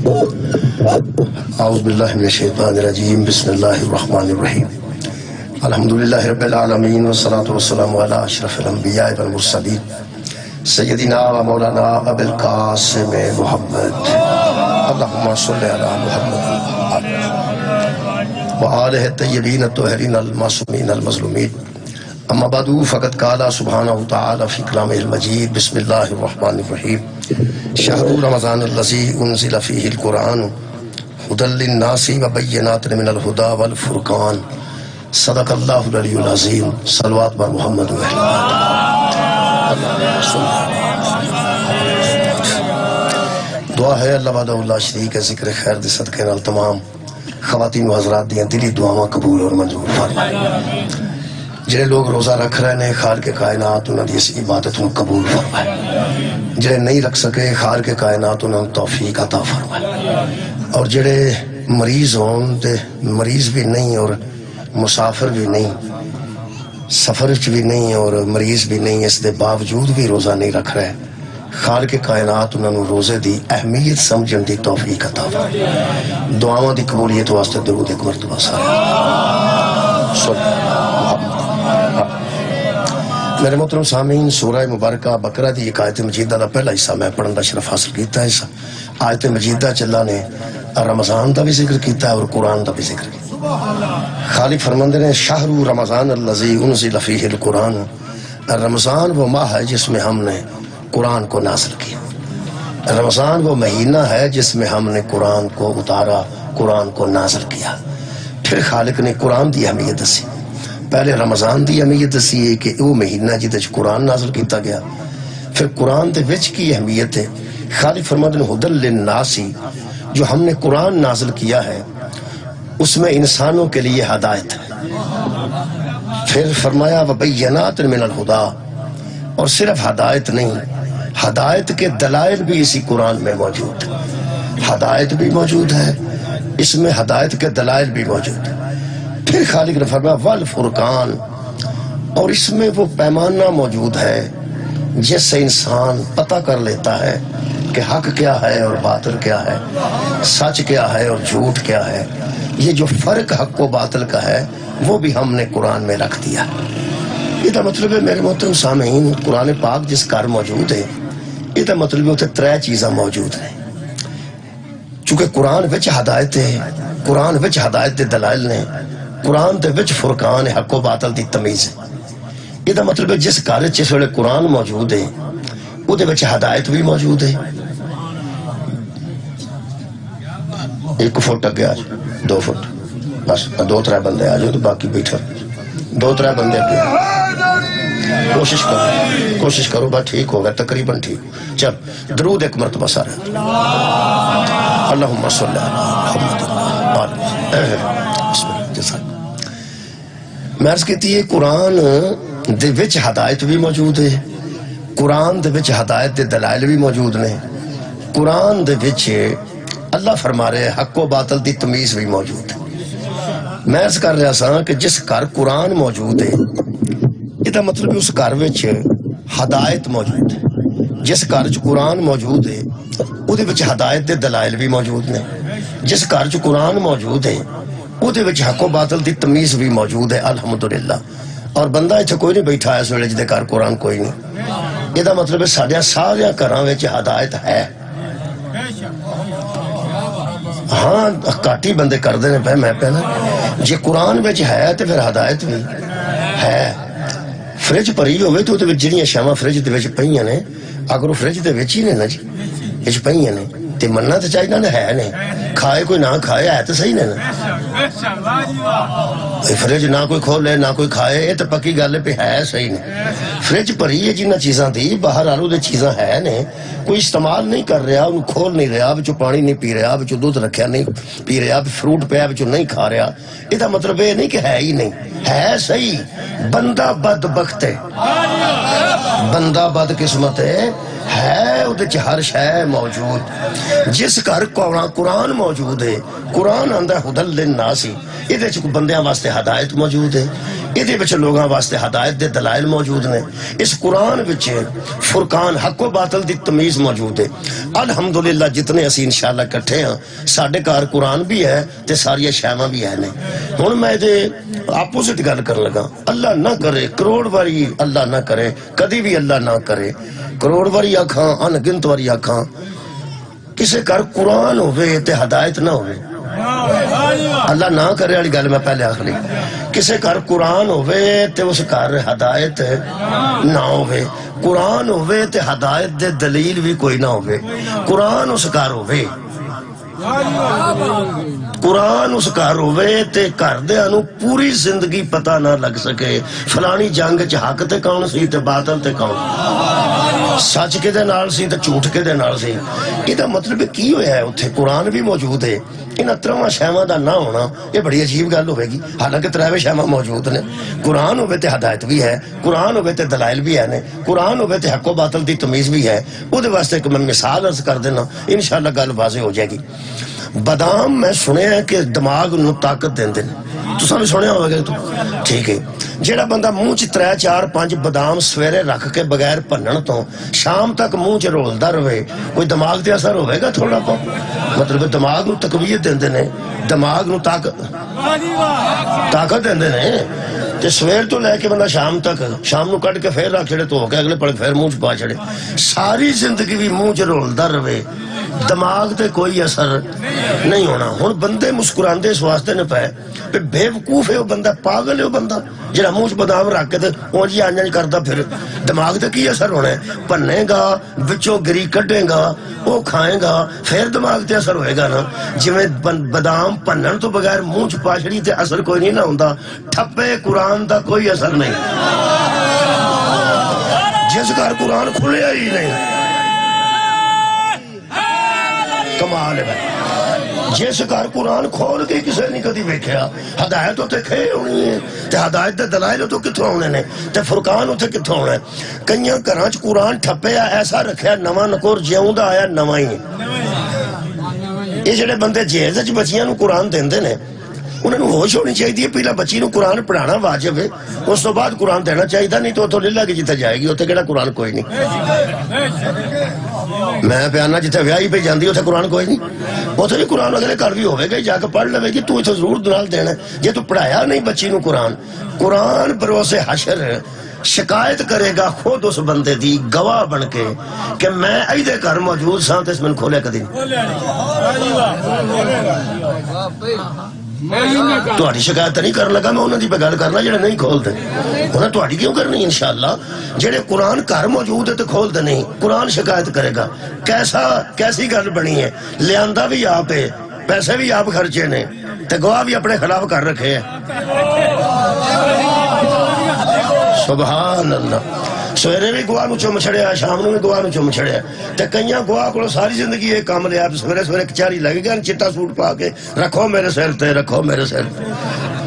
اعوذ باللہ من الشیطان الرجیم بسم اللہ الرحمن الرحیم الحمدللہ رب العالمین والصلاة والسلام علی اشرف الانبیاء والمرسلین سیدنا و مولانا ابی القاسم محمد اللہم صلی علی محمد وآلہ الطیبین الطاہرین المعصومین المظلومین اما بعد فقد قال سبحانہ وتعالی فی کلامہ المجید بسم اللہ الرحمن الرحیم شہر رمضان الذی انزل فیہ القرآن ہدی للناس وبینات من الہدی والفرقان صدق اللہ العلی العظیم صلوات بر محمد و اہل بیت دعا ہے اللہ وحدہ لا شریک ہے ذکر خیر دے صدقے نال تمام خواتین و حضرات دیاں دلی دعاواں قبول اور منظور فرمائے جنہیں لوگ روزہ رکھ رہے ہیں خالق کائنات انہوں نے اس عبادت کو قبول فرمائے جنہیں نہیں رکھ سکے خالق کائنات انہوں نے توفیق عطا فرمائے اور جنہیں مریض ہوں مریض بھی نہیں اور مسافر بھی نہیں سفر بھی نہیں اور مریض بھی نہیں اس دے باوجود بھی روزہ نہیں رکھ رہے خالق کائنات انہوں نے روزے دی اہمیت سمجھن دی توفیق عطا فرمائے دعاواں دی قبولیت واسطے درود ایک مرتبہ سارے میرے محترم سامعین سورہ مبارکہ بقرہ دی ایک آیت مجیدہ دا پہلا حصہ میں پڑھن دا شرف حاصل کیتا ہے آیت مجیدہ چلا نے رمضان دا بھی ذکر کیتا ہے اور قرآن دا بھی ذکر کیتا ہے خالق فرماندے نے شہر رمضان الذی انزل فیہ القرآن رمضان وہ ماہ ہے جس میں ہم نے قرآن کو نازل کیا رمضان وہ مہینہ ہے جس میں ہم نے قرآن کو اتارا قرآن کو نازل کیا پھر خالق نے قرآن دی اہمیت دسی پہلے رمضان دی اہمیت دسی ہے کہ وہ مہینہ جدے قرآن نازل کیتا گیا پھر قرآن دے وچ کی اہمیت ہے خالق فرماتے ہیں ہدی للناس جو ہم نے قرآن نازل کیا ہے اس میں انسانوں کے لیے ہدایت ہے پھر فرمایا وبینات من الہدی اور صرف ہدایت نہیں ہدایت کے دلائل بھی اسی قرآن میں موجود ہے ہدایت بھی موجود ہے اس میں ہدایت کے دلائل بھی موجود ہے پھر خالق نے فرمایا والفرقان اور اس میں وہ پیمانہ موجود ہے جس سے انسان پتہ کر لیتا ہے کہ حق کیا ہے اور باطل کیا ہے سچ کیا ہے اور جھوٹ کیا ہے یہ جو فرق حق و باطل کا ہے وہ بھی ہم نے قرآن میں رکھ دیا یہ دا مطلب ہے میرے محترم سامعین قرآن پاک جس کار موجود ہے یہ دا مطلب ہے اتنے ترے چیزاں موجود ہیں چونکہ قرآن وچ ہدایت ہے قرآن وچ ہدایت دے دلائل نے قرآن دے وچ فرقان ہے حق و باطل دی تمیز ہے یہ دا مطلب ہے جس کار جس ویلے قرآن موجود ہے وہ دے وچ ہدایت بھی موجود ہے ایک فٹ اگے آج 2 فٹ بس 2-3 بندے آ جاؤ تو باقی بیٹھا 2-3 بندے اگے کوشش کرو بات ٹھیک ہوگا تقریباً ٹھیک چل درود ایک مرتبہ سارا اللہم صلی علی محمد میں عرض کہتی ہے قرآن دے وچ ہدایت بھی موجود ہے قرآن دے وچ ہدایت دے دلائل بھی موجود نے قرآن دے وچ اللہ فرما رہے حق و باطل دی تمیز بھی موجود ہے میں عرض کر رہا سا کہ جس گھر قرآن موجود ہے یہ دا مطلب ہے اس گھر وچ ہدایت موجود ہے جس گھر چ قرآن موجود ہے وہ دے وچ ہدایت دے دلائل بھی موجود نے جس گھر چ قرآن موجود ہے وہ دے وچ حق و باطل دی تمیز بھی موجود ہے الحمدللہ اور بندہ اتنے کوئی نہیں بیٹھا ہے اس ویلے جدے گھر قرآن کوئی نہیں یہ دا مطلب ہے سارے گھراں وچ ہدایت ہے ہاں کاٹی بندے کر دینے پہ میں پہنا جی قرآن بچ ہے تو پھر ہدایت بھی ہے فرج پری ہوئے تو جنیاں شامہ فرج دے وچ پئیاں نے اگر وہ فرج دے وچ ہی نے نا جی وچ پئیاں نے تے مننا تو چاہیے نہ ہے نہیں کھائے کوئی نہ کھائے ہے تو صحیح نے نا فرج نہ کوئی کھولے نہ کوئی کھائے یہ تو پکی گل پہ ہے صحیح نے فرج پری ہے جنہ چیزاں دی باہر آلو دے چیزاں ہے نے کوئی استعمال نہیں کر رہا انہوں کھول نہیں رہا بچوں پانی نہیں پی رہا بچوں دودھ رکھیا نہیں پی رہا فروٹ پیا بچوں نہیں کھا رہا یہ دا مطلب یہ نہیں کہ ہے ہی نہیں ہے صحیح بندہ بدبخت ہے بندہ بد قسمت ہے ادھے ہر شے موجود جس گھر قرآن موجود ہے قرآن آندا ہدی للناس یہ بندیاں واسطے ہدایت موجود ہے یہ بچے لوگاں واسطے ہدایت دے دلائل موجود نے. اس قرآن بچے فرقان حق و باطل دی تمیز موجود ہے. الحمدللہ جتنے اسی انشاءاللہ کٹھے ہیں ساڑھے کار قرآن بھی ہے تے ساری شیمہ بھی ہے. ہن میں دے اپوزٹ گل کر لگا. اللہ نہ کرے کروڑ واری اللہ نہ کرے کدی بھی اللہ نہ کرے کروڑ واری آکھاں انگنت واری آکھاں کسے کر قرآن ہوئے تے ہدایت نہ ہوئے. اللہ نہ کرے والی گل میں پہلے آخری کسے کر قرآن ہوئے تے اس کر ہدایت نہ ہوئے. قرآن ہوئے تے ہدایت دے دلیل بھی کوئی نہ ہوئے. قرآن اس کر ہوئے قرآن اس کار ہوئے تے کر دے انو پوری زندگی پتہ نہ لگ سکے فلانی جنگ چ حق تے کون سی تے باطل تے کون سچ کے دے نال سی تے جھوٹ کے دے نال سی. یہ دا مطلب کی ہویا ہے اتھے قرآن بھی موجود ہے. ان ترواں شیواں دا نہ ہونا یہ بڑی عجیب گل ہوئے گی. حالانکہ تراوے شیواں موجود نے. قرآن ہوئے تے ہدایت بھی ہے قرآن ہوئے تے دلائل بھی ہے قرآن ہوئے تے حق و باطل دی تمیز بھی ہے. وہ دے واسطے ایک میں مثال عرض کر دینا انشاءاللہ گل واضح ہو جائے گی. بادام میں سنے ہیں کہ دماغ نو طاقت دین دن تو سامنے سنے ہوگا تو ٹھیک ہے. جیڑا بندہ منہ چ 3 4 5 بادام سویرے رکھ کے بغیر بھنن تو شام تک منہ چ رولدا رہے کوئی دماغ تے اثر ہوئے گا تھوڑا بہت. مطلب دماغ نو تقویت دیندے نے دماغ نو طاقت دیندے نے. تے سویر تو لے کے بندہ شام تک شام نو کٹ کے پھر رکھ چھڑے تو ہو کے اگلے پڑھ پھر منہ چ پا چھڑے ساری زندگی بھی منہ چ رولدا رہے دماغ تے کوئی اثر نہیں ہونا. ہن بندے مسکراندے اس واسطے نے پے بے وقوف ہے وہ بندہ پاگل ہے وہ بندہ جڑا منہ چ بادام رکھ کے تے اونج ہی آنج کردا پھر دماغ تے کی اثر ہونا ہے. بھنے گا وچوں گری کڈے گا وہ کھائے گا پھر دماغ تے اثر ہوئے گا نا. جویں بادام بھنن تو بغیر منہ چ پا چھڑی تے اثر کوئی نہیں نہ ہوندا ٹھپے قرآن دا کوئی اثر نہیں. جس گھر قرآن کھلیا ہی نہیں کمال ہے بھائی. جس گھر قرآن کھول کے کسے نہیں کدی ویکھیا ہدایت اتنے کھے ہونی ہے تے ہدایت دے دلائل اتوں کتوں ہونے نے تے فرقان اتنے کتوں ہونا ہے. کئیاں گھراں چ قرآن ٹھپیا ایسا رکھیا نواں نکور جیوں دا آیا نواں ہی. یہ جڑے بندے جہیز وچ بچیاں نو قرآن دیندے نے انہوں نے ہوش ہونی چاہیے پہلا بچی نو قرآن پڑھانا واجب ہے اس تو بعد قرآن دینا چاہیے نہیں تو اتوں لے کے جتنے جائے گی اتنے کہڑا قرآن کوئی نہیں. میں پیانا جتنے ویاہی پہ جاندی اتنے قرآن کوئی نہیں اتنے بھی قرآن اگلے گھر بھی ہوئے گا جا کے پڑھ لے گی تو اتنے ضرور دلال دینا جی تو پڑھایا نہیں بچی نو قرآن بروسے حشر شکایت کرے گا خود اس بندے دی گواہ بن کے کہ میں ایدے گھر موجود ساں تے اس میں کھولے کدی تہاڈی شکایت نہیں کر لگا میں انہاں دی پہ گل کرنا جڑے نہیں کھول دے انہاں تہاڈی کیوں کرنی انشاءاللہ. جڑے قرآن گھر موجود ہے تو کھول دے نہیں قرآن شکایت کرے گا. کیسی گل بنی ہے لیاندا بھی آپ ہے پیسے بھی آپ خرچے نے تے گواہ بھی اپنے خلاف کر رکھے ہیں. سبحان اللہ. سویرے بھی گواہ نو چم چھڑیا شام نو بھی گواہ نو چم چھڑیا تے کئیاں گواہ کو ساری زندگی یہ کام لیا سویرے سویرے کچہری لگ گیا چٹا سوٹ پا کے رکھو میرے سر تے رکھو میرے سر تے.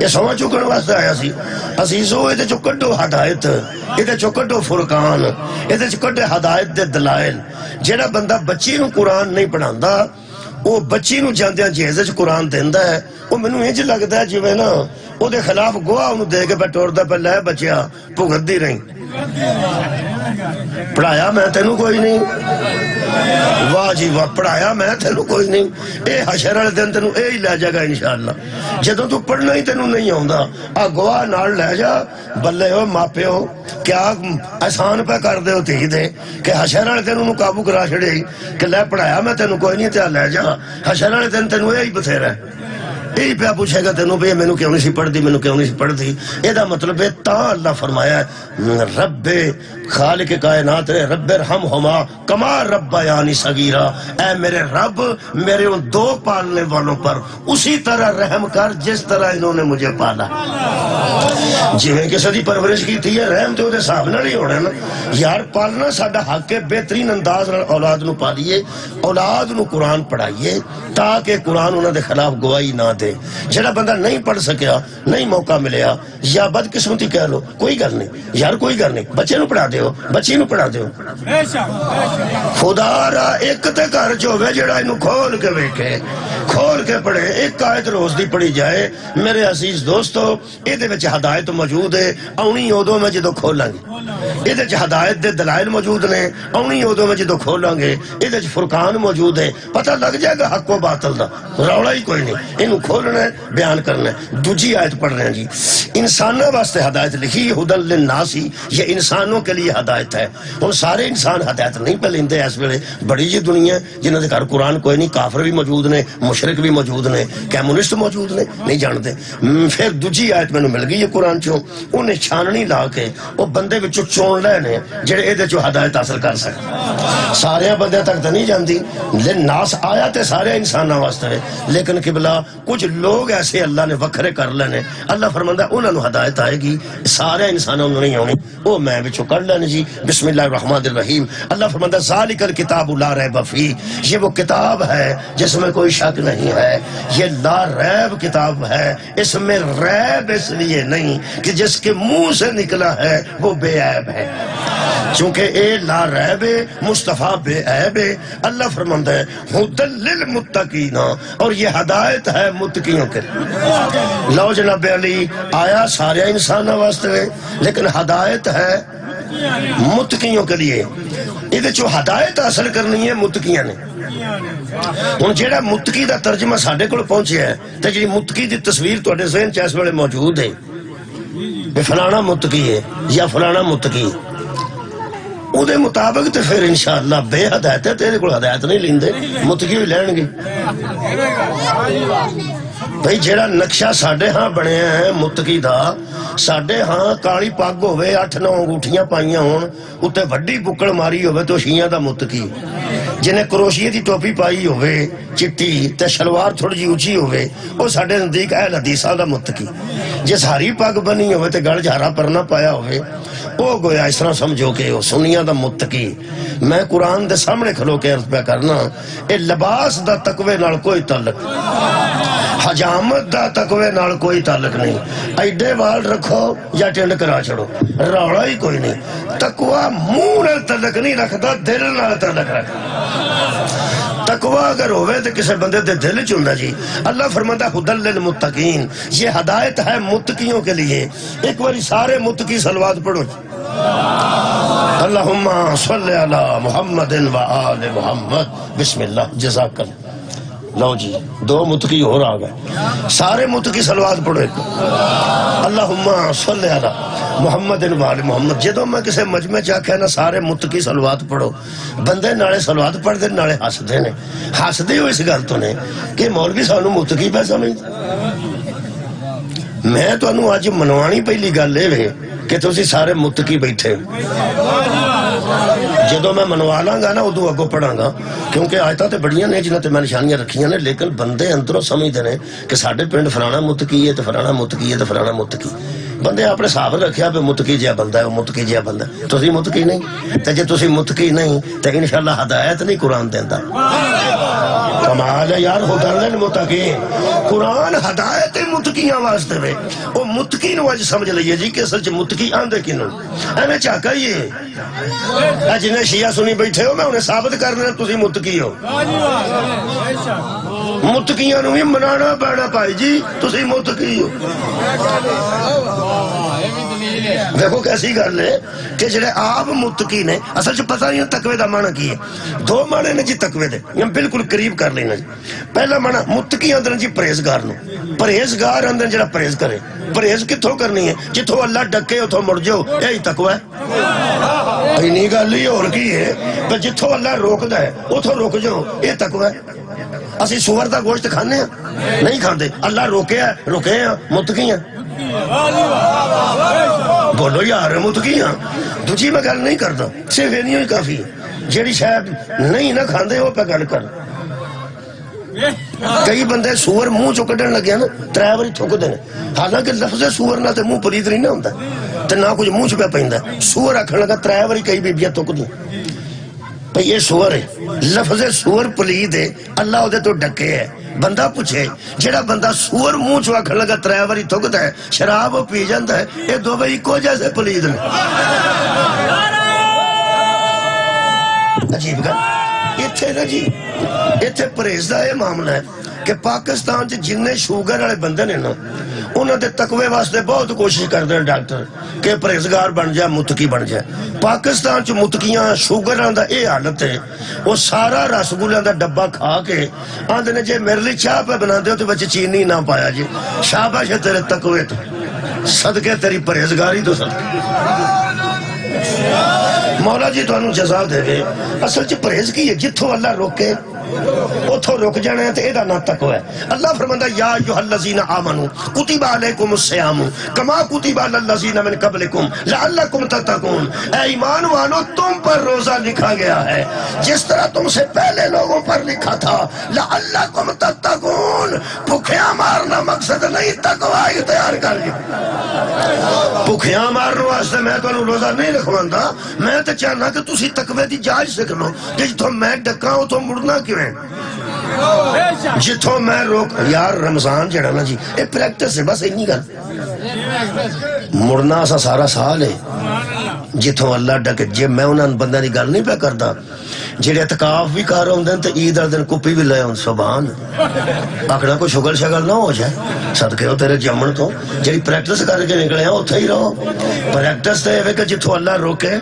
یہ سوا چکن واسطے آیا سی عزیزو یہ چو کڈو ہدایت یہ چو کڈو فرقان یہ چو کڈے ہدایت دے دلائل. جیڑا بندہ بچی نو قرآن نہیں پڑھاندا وہ بچی نو جاندیاں جہیز وچ قرآن دیندا ہے وہ مینوں انج لگدا ہے جویں نا او دے خلاف گواہ انہوں دے کے پہ ٹوردا پہ لے بچیا بھگتدی رہی پڑھایا میں تینوں کوئی نہیں واہ جی واہ پڑھایا میں تینوں کوئی نہیں. اے حشر والے دن تینوں اے ہی لے جائے گا انشاءاللہ جدوں تو پڑھنا ہی تینوں نہیں آوندا آ گواہ نال لے جا بلے ہو ماپے ہو کیا احسان پہ کر دے ہو تھی دے کہ حشر والے دن انہوں قابو کرا چھڑے کہ لے پڑھایا میں تینوں کوئی نہیں تے لے جا حشر والے دن تینوں اے ہی بتھیرا ہے. یہی پہ پوچھے گا تینوں بھئی مینوں کیوں نہیں سی پڑھ دی مینوں کیوں نہیں سی پڑھ دی. یہ دا مطلب ہے تا اللہ فرمایا ہے رب خالق کائنات رب ارحمہما کما ربیانی صغیرا اے میرے رب میرے ان دو پالنے والوں پر اسی طرح رحم کر جس طرح انہوں نے مجھے پالا. جنہیں کسی دی پرورش کی تھی ہے رحم تو دے صاحب نہ نہیں ہونا نا یار پالنا ساڈا حق ہے بہترین انداز اولاد نو پالیے اولاد نو قرآن پڑھائیے تاکہ قرآن انہوں دے خلاف گواہی نہ دے. کیتے جڑا بندہ نہیں پڑھ سکیا نہیں موقع ملیا یا بدقسمتی کہہ لو کوئی گل نہیں یار کوئی گل نہیں بچے نو پڑھا دیو بچی نو پڑھا دیو خدا را ایک تے گھر جو ہوئے جڑا انو کھول کے ویکھے کھول کے پڑھے ایک آیت روز دی پڑھی جائے میرے عزیز دوستو ایدے وچ ہدایت موجود ہے اونی اودوں میں جدو کھولاں گے ایدے وچ ہدایت دے دلائل موجود نے اونی اودوں میں جدو کھولاں گے ایدے وچ فرقان موجود ہے پتہ لگ جائے گا حق و باطل دا رولا ہی کوئی نہیں انو کھولنا ہے بیان کرنا ہے دوجی آیت پڑھ رہے ہیں جی انسانوں واسطے ہدایت لکھی ہدل للناس یہ انسانوں کے لیے ہدایت ہے ان سارے انسان ہدایت نہیں پہ لیندے اس ویلے بڑی جی دنیا جنہاں دے گھر قرآن کوئی نہیں کافر بھی موجود نے مشرک بھی موجود نے کمیونسٹ موجود نے نہیں جانتے پھر دوجی آیت میں مل گئی ہے قرآن چوں انہیں چھاننی لا کے وہ بندے وچوں چون لے نے جڑے ایدے چوں ہدایت حاصل کر سکتے سارے بندے تک تو نہیں جاندی للناس آیا تے سارے انساناں واسطے لیکن قبلہ کچھ لوگ ایسے اللہ نے وکھرے کر لینے اللہ فرماندہ انہوں نے ہدایت آئے گی سارے انسانوں نے نہیں ہونی وہ میں بچوں کر لینے جی بسم اللہ الرحمن الرحیم اللہ فرماندہ ذالک الکتاب لا ریب فیہ یہ وہ کتاب ہے جس میں کوئی شک نہیں ہے یہ لا ریب کتاب ہے اس میں ریب اس لیے نہیں کہ جس کے منہ سے نکلا ہے وہ بے عیب ہے چونکہ اے لا ریب مصطفیٰ بے عیب اللہ فرماندہ ہے ہدل للمتقین اور یہ ہدایت ہے متقیوں کے لو جناب علی آیا سارے انسانہ واسطے لیکن ہدایت ہے متقیوں کے لیے یہ جو ہدایت حاصل کرنی ہے متقیاں نے ہن جیڑا متقی دا ترجمہ ساڈے کول پہنچیا ہے تے جڑی متقی دی تصویر تواڈے ذہن چ اس ویلے موجود ہے کہ فلانا متقی ہے یا فلانا متقی او دے مطابق تے پھر انشاءاللہ بے ہدایت ہے تیرے کول ہدایت نہیں لیندے متقی بھی لین گے بھئی جیڑا نقشہ ساڈے ہاں بنے ہیں متقی دا ساڈے ہاں کالی پگ ہوئے 8-9 انگوٹھیاں پائیاں ہون اتے وڈی بکڑ ماری ہوئے تو شیعہ دا متقی جنہیں کروشیے دی ٹوپی پائی ہوئے چٹی تے شلوار تھوڑی جی اونچی ہوئے وہ ساڈے نزدیک اہل حدیثاں دا متقی جس ہری پگ بنی ہوئے تے گل جھارا پرنا پایا ہوئے وہ گویا اس طرح سمجھو کہ وہ سنیاں دا متقی میں قرآن دے سامنے کھلو کے عرض پہ کرنا اے لباس دا تقوی نال کوئی تعلق حجامت دا تقوی نال کوئی تعلق نہیں ایڈے وال رکھو یا ٹینڈ کرا چھڑو روڑا ہی کوئی نہیں تقوی منہ نال تعلق نہیں رکھتا دل نال تعلق رکھتا تقوی اگر ہوئے تو کسے بندے دے دل چندہ جی اللہ فرماتا ہدل للمتقین یہ ہدایت ہے متقیوں کے لیے ایک باری سارے متقی صلوات پڑھو اللہم صلی علی محمد و آل محمد بسم اللہ جزاک اللہ لو جی 2 متقی اور آ گئے سارے متقی صلوات پڑھو ایک اللہم صلی علی محمد و آل محمد جدو میں کسے مجمع چاکھے نا سارے متقی صلوات پڑھو بندے نالے صلوات پڑھ دے نالے ہس دے نے ہس دے ہو اس گل تو نے کہ مولوی سانو متقی پہ سمجھتا میں تو انہوں آج منوانی پہلی گل لے وے کہ تو اسی سارے متقی بیٹھے جدو میں منوالاں گا نا ادو اگو پڑھاں گا کیونکہ آیتاں تے بڑیاں نے جنہاں تے میں نشانیاں رکھیاں نے لیکن بندے اندروں سمجھ دے نے کہ ساڈے پنڈ فلانا متقی ہے تے فلانا متقی ہے تے فلانا متقی بندے اپنے صاحب رکھیا پہ متقی جہا بندہ ہے وہ متقی جہا بندہ ہے تسی متقی نہیں تے جے تسی متقی نہیں تے انشاءاللہ ہدایت نہیں قرآن دیندا کمال ہے یار ہدل للمتقین قرآن ہدایت متقیاں واسطے وے وہ متقی نو اج سمجھ لئیے جی کہ اصل چ متقی آندے کینوں ایویں چاکا ہی ہے جنہیں شیعہ سنی بیٹھے ہو میں انہیں ثابت کرنا تسی متقی ہو متقیاں نو بھی منانا پینا پائی جی تسی متقی ہو دیکھو کیسی گل ہے کہ جڑے آپ متقی نے اصل چ پتہ نہیں تقوی دا معنی کی ہے 2 معنی نے جی تقوی دے ہم بالکل قریب کر لینا جی پہلا معنی متقی اندر جی پرہیزگار نو پرہیزگار اندر جڑا پرہیز کرے پرہیز کتھوں کرنی ہے جتھوں اللہ ڈکے اتھوں مڑ جاؤ یہی تقوی ہے اینی گل ہی اور کی ہے پر جتھوں اللہ روکدا ہے اتھوں رک جاؤ یہ تقوی ہے اسی سور دا گوشت کھانے ہیں نہیں کھاندے اللہ روکے ہیں رکے ہیں متقی ہیں بولو یار متقی ہیں دوجی میں گل نہیں کرتا صرف یہ نہیں کافی جیڑی شاید نہیں نہ کھاندے وہ پہ گل کر کئی بندے سور منہ چو کڈن لگے نا 3 باری تھک دے حالانکہ لفظ سور نہ تے منہ پلید نہیں نہ ہوندا تے نہ کچھ منہ چ پہ پیندا سور آکھن لگا 3 باری کئی بیبیاں تھک دیں بھئی یہ سور ہے، لفظ سور پلید ہے، اللہ وہ تو ڈکے ہے. بندہ پوچھے جڑا بندہ سور منہ چ آکھن لگا 3 واری تھکدا ہے، شراب وہ پی جاندا ہے، یہ دو بھائی کو جیسے پلید نے. عجیب گل اتنے نا جی، اتنے پرہیز کا یہ معاملہ ہے کہ پاکستان جن شوگر والے بندے نے نا انہوں دے تقوی واسطے بہت کوشش کرتے ہیں ڈاکٹر کہ پرہیزگار بن جائے، متقی بن جائے. پاکستان چ متقیاں شوگر دا یہ حالت ہے، وہ سارا رسگلے دا ڈبا کھا کے آندے نے جے میرے لیے چاہ پہ بنا دے تو بچے چینی نہ پایا جی. شاباش ہے تیرے تقوی تو، صدقے تیری پرہیزگاری تو صدقے. مولا جی تانوں جزا دے گے. اصل چ پرہیز کی ہے جتھوں اللہ روکے اتھوں رک جانا ہے تو یہ نہ تقوی ہے. اللہ فرماندا یا ایھا الذین آمنوا کتب علیکم الصیام کما کتب علی الذین من قبلکم لعلکم تتقون. اے ایمان والو تم پر روزہ لکھا گیا ہے جس طرح تم سے پہلے لوگوں پر لکھا تھا. لعلکم تتقون، بھوکیاں مارنا مقصد نہیں، تقوی اختیار کر لیا. بھوکیاں مارنے واسطے میں تمہیں روزہ نہیں رکھواندا، میں تو چاہنا کہ تسی تقوی دی جانچ سکھ لو کہ جتوں میں ڈکاں اتوں مڑنا کیوں ہے، جتوں میں روک. یار رمضان جڑا نا جی یہ پریکٹس ہے، بس اینی گل. مڑنا اسا سارا سال ہے جتوں اللہ ڈکے. جے میں انہاں بندیاں دی گل نہیں پہ کردا جڑے اعتکاف بھی کر ہوندے تے عید والے دن کپی بھی لے ہون. سبحان آکھنا کوئی شغل شگل نہ ہو جائے. صدقے ہو تیرے جمن تو جڑی پریکٹس کر کے نکلے ہیں اتھے ہی رہو. پریکٹس تے ہے کہ جتوں اللہ روکے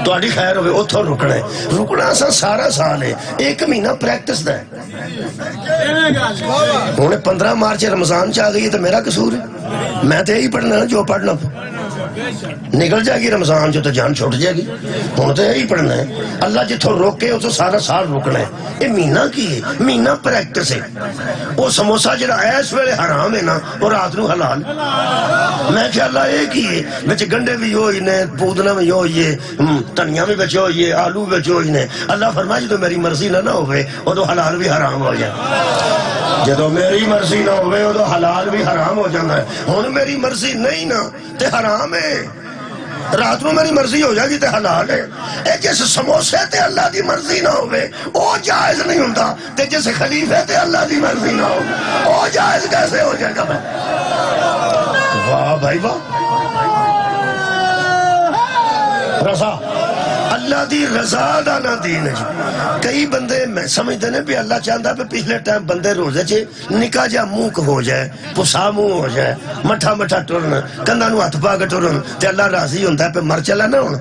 تہاڈی خیر ہوے اتھوں رکنا ہے. رکنا اسا سارا سال ہے، 1 مہینہ پریکٹس دا ہے. ہن 15 مارچ رمضان چ آ گئی ہے تو میرا قصور ہے؟ میں تو یہی پڑھنا ہے جو پڑھنا. نکل جائے گی رمضان جو تو جان چھوٹ جائے گی. ہوں تو یہی پڑھنا ہے. اللہ جتوں روکے اس سارا سال روکنا ہے. یہ مہینہ کی ہے؟ مہینہ پریکٹس ہے. وہ سموسا جڑا اس ویلے حرام ہے نا وہ رات نو حلال. میں خیال یہ کی ہے بچ گنڈے بھی ہوئی نے، پودنا بھی ہوئی ہے، دھنیا بھی بچے ہوئی ہے، آلو بھی بچے ہوئی نے. اللہ فرمائے جدو میری مرضی نہ ہوئے ادو حلال بھی حرام ہو جائے. جدو میری مرضی نہ ہوئے ادو حلال بھی حرام ہو جاتا ہے. ہوں میری مرضی نہیں نا تے حرام ہے، رات نو میری مرضی ہو جائے گی تے حلال ہے. اے جس سموسے تے اللہ دی مرضی نہ ہوئے او جائز نہیں ہوتا، تے جس خلیفے تے اللہ دی مرضی نہ ہو او جائز کیسے ہو جائے گا؟ واہ بھائی واہ. رضا اللہ دی رضا دا نہ دین ہے. کئی بندے میں سمجھتے ہیں بھی اللہ چاہتا پہ پچھلے ٹائم بندے روزے چے نکا جا منہ ہو جائے، پسا منہ ہو جائے، مٹھا مٹھا ٹرن، کندھا نو ہاتھ پا کے ٹرن تے اللہ راضی ہوتا ہے پہ مر چلا نہ ہونا.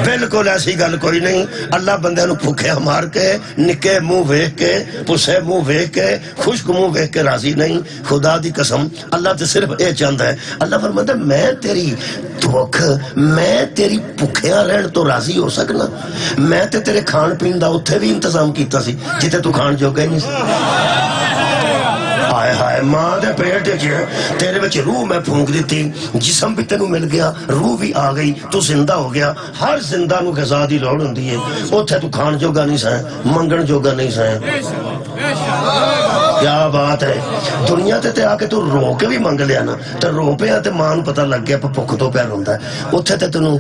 بالکل ایسی گل کوئی نہیں. اللہ بندے نو بھوکے مار کے، نکے منہ ویکھ کے، پسے منہ ویکھ کے، خشک منہ ویکھ کے راضی نہیں. خدا دی قسم اللہ تے صرف اے چاہتا ہے. اللہ فرماتا ہے میں تیری دکھ، میں تیری بھوکیاں رہن تو راضی ہو سکنا. میں تے تیرے کھان پین دا اتھے بھی انتظام کیتا سی جتے تو کھان جو گئے نہیں سی. ہائے ہائے ماں دے پیٹ چ تیرے وچ روح میں پھونک دیتی، جسم بھی تینوں مل گیا، روح بھی آ گئی، تو زندہ ہو گیا. ہر زندہ نو غذا دی لوڑ ہوندی ہے. اوتھے تو کھان جوگا نہیں سائیں، منگن جوگا نہیں سائیں. کیا بات ہے. دنیا تے آ کے تو رو کے بھی منگ لیا نا تو رو پیا تے ماں نو پتہ لگ گیا بھوک تو پیا روندا ہے. اوتھے تے تینوں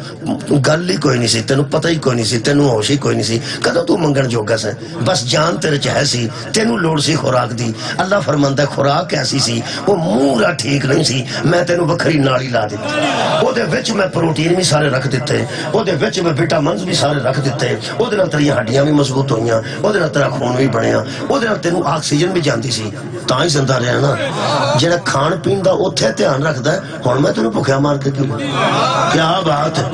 گل ہی کوئی نہیں سی، تینوں پتہ ہی کوئی نہیں سی، تینوں ہوش ہی کوئی نہیں سی. کدوں تو منگن جوگا سے بس جان تیرے چ ہے سی، تینوں لوڑ سی خوراک دی. اللہ فرماندا ہے خوراک ایسی سی وہ منہ را ٹھیک نہیں سی، میں تینوں وکھری نالی لا دیتی. او دے وچ میں پروٹین بھی سارے رکھ دیتے، او دے وچ میں وٹامنز بھی سارے رکھ دیتے. او دے نال تیری ہڈیاں بھی مضبوط ہوئیاں، او دے نال تیرا خون بھی بنیا، او دے نال تینوں آکسیجن بھی جاندی سی. تاں ہی زندہ رہنا نا. جڑا کھان پین دا اوتھے دھیان رکھدا ہے. ہن میں تینوں بھوکیا مار کے کیوں؟ کیا بات ہے.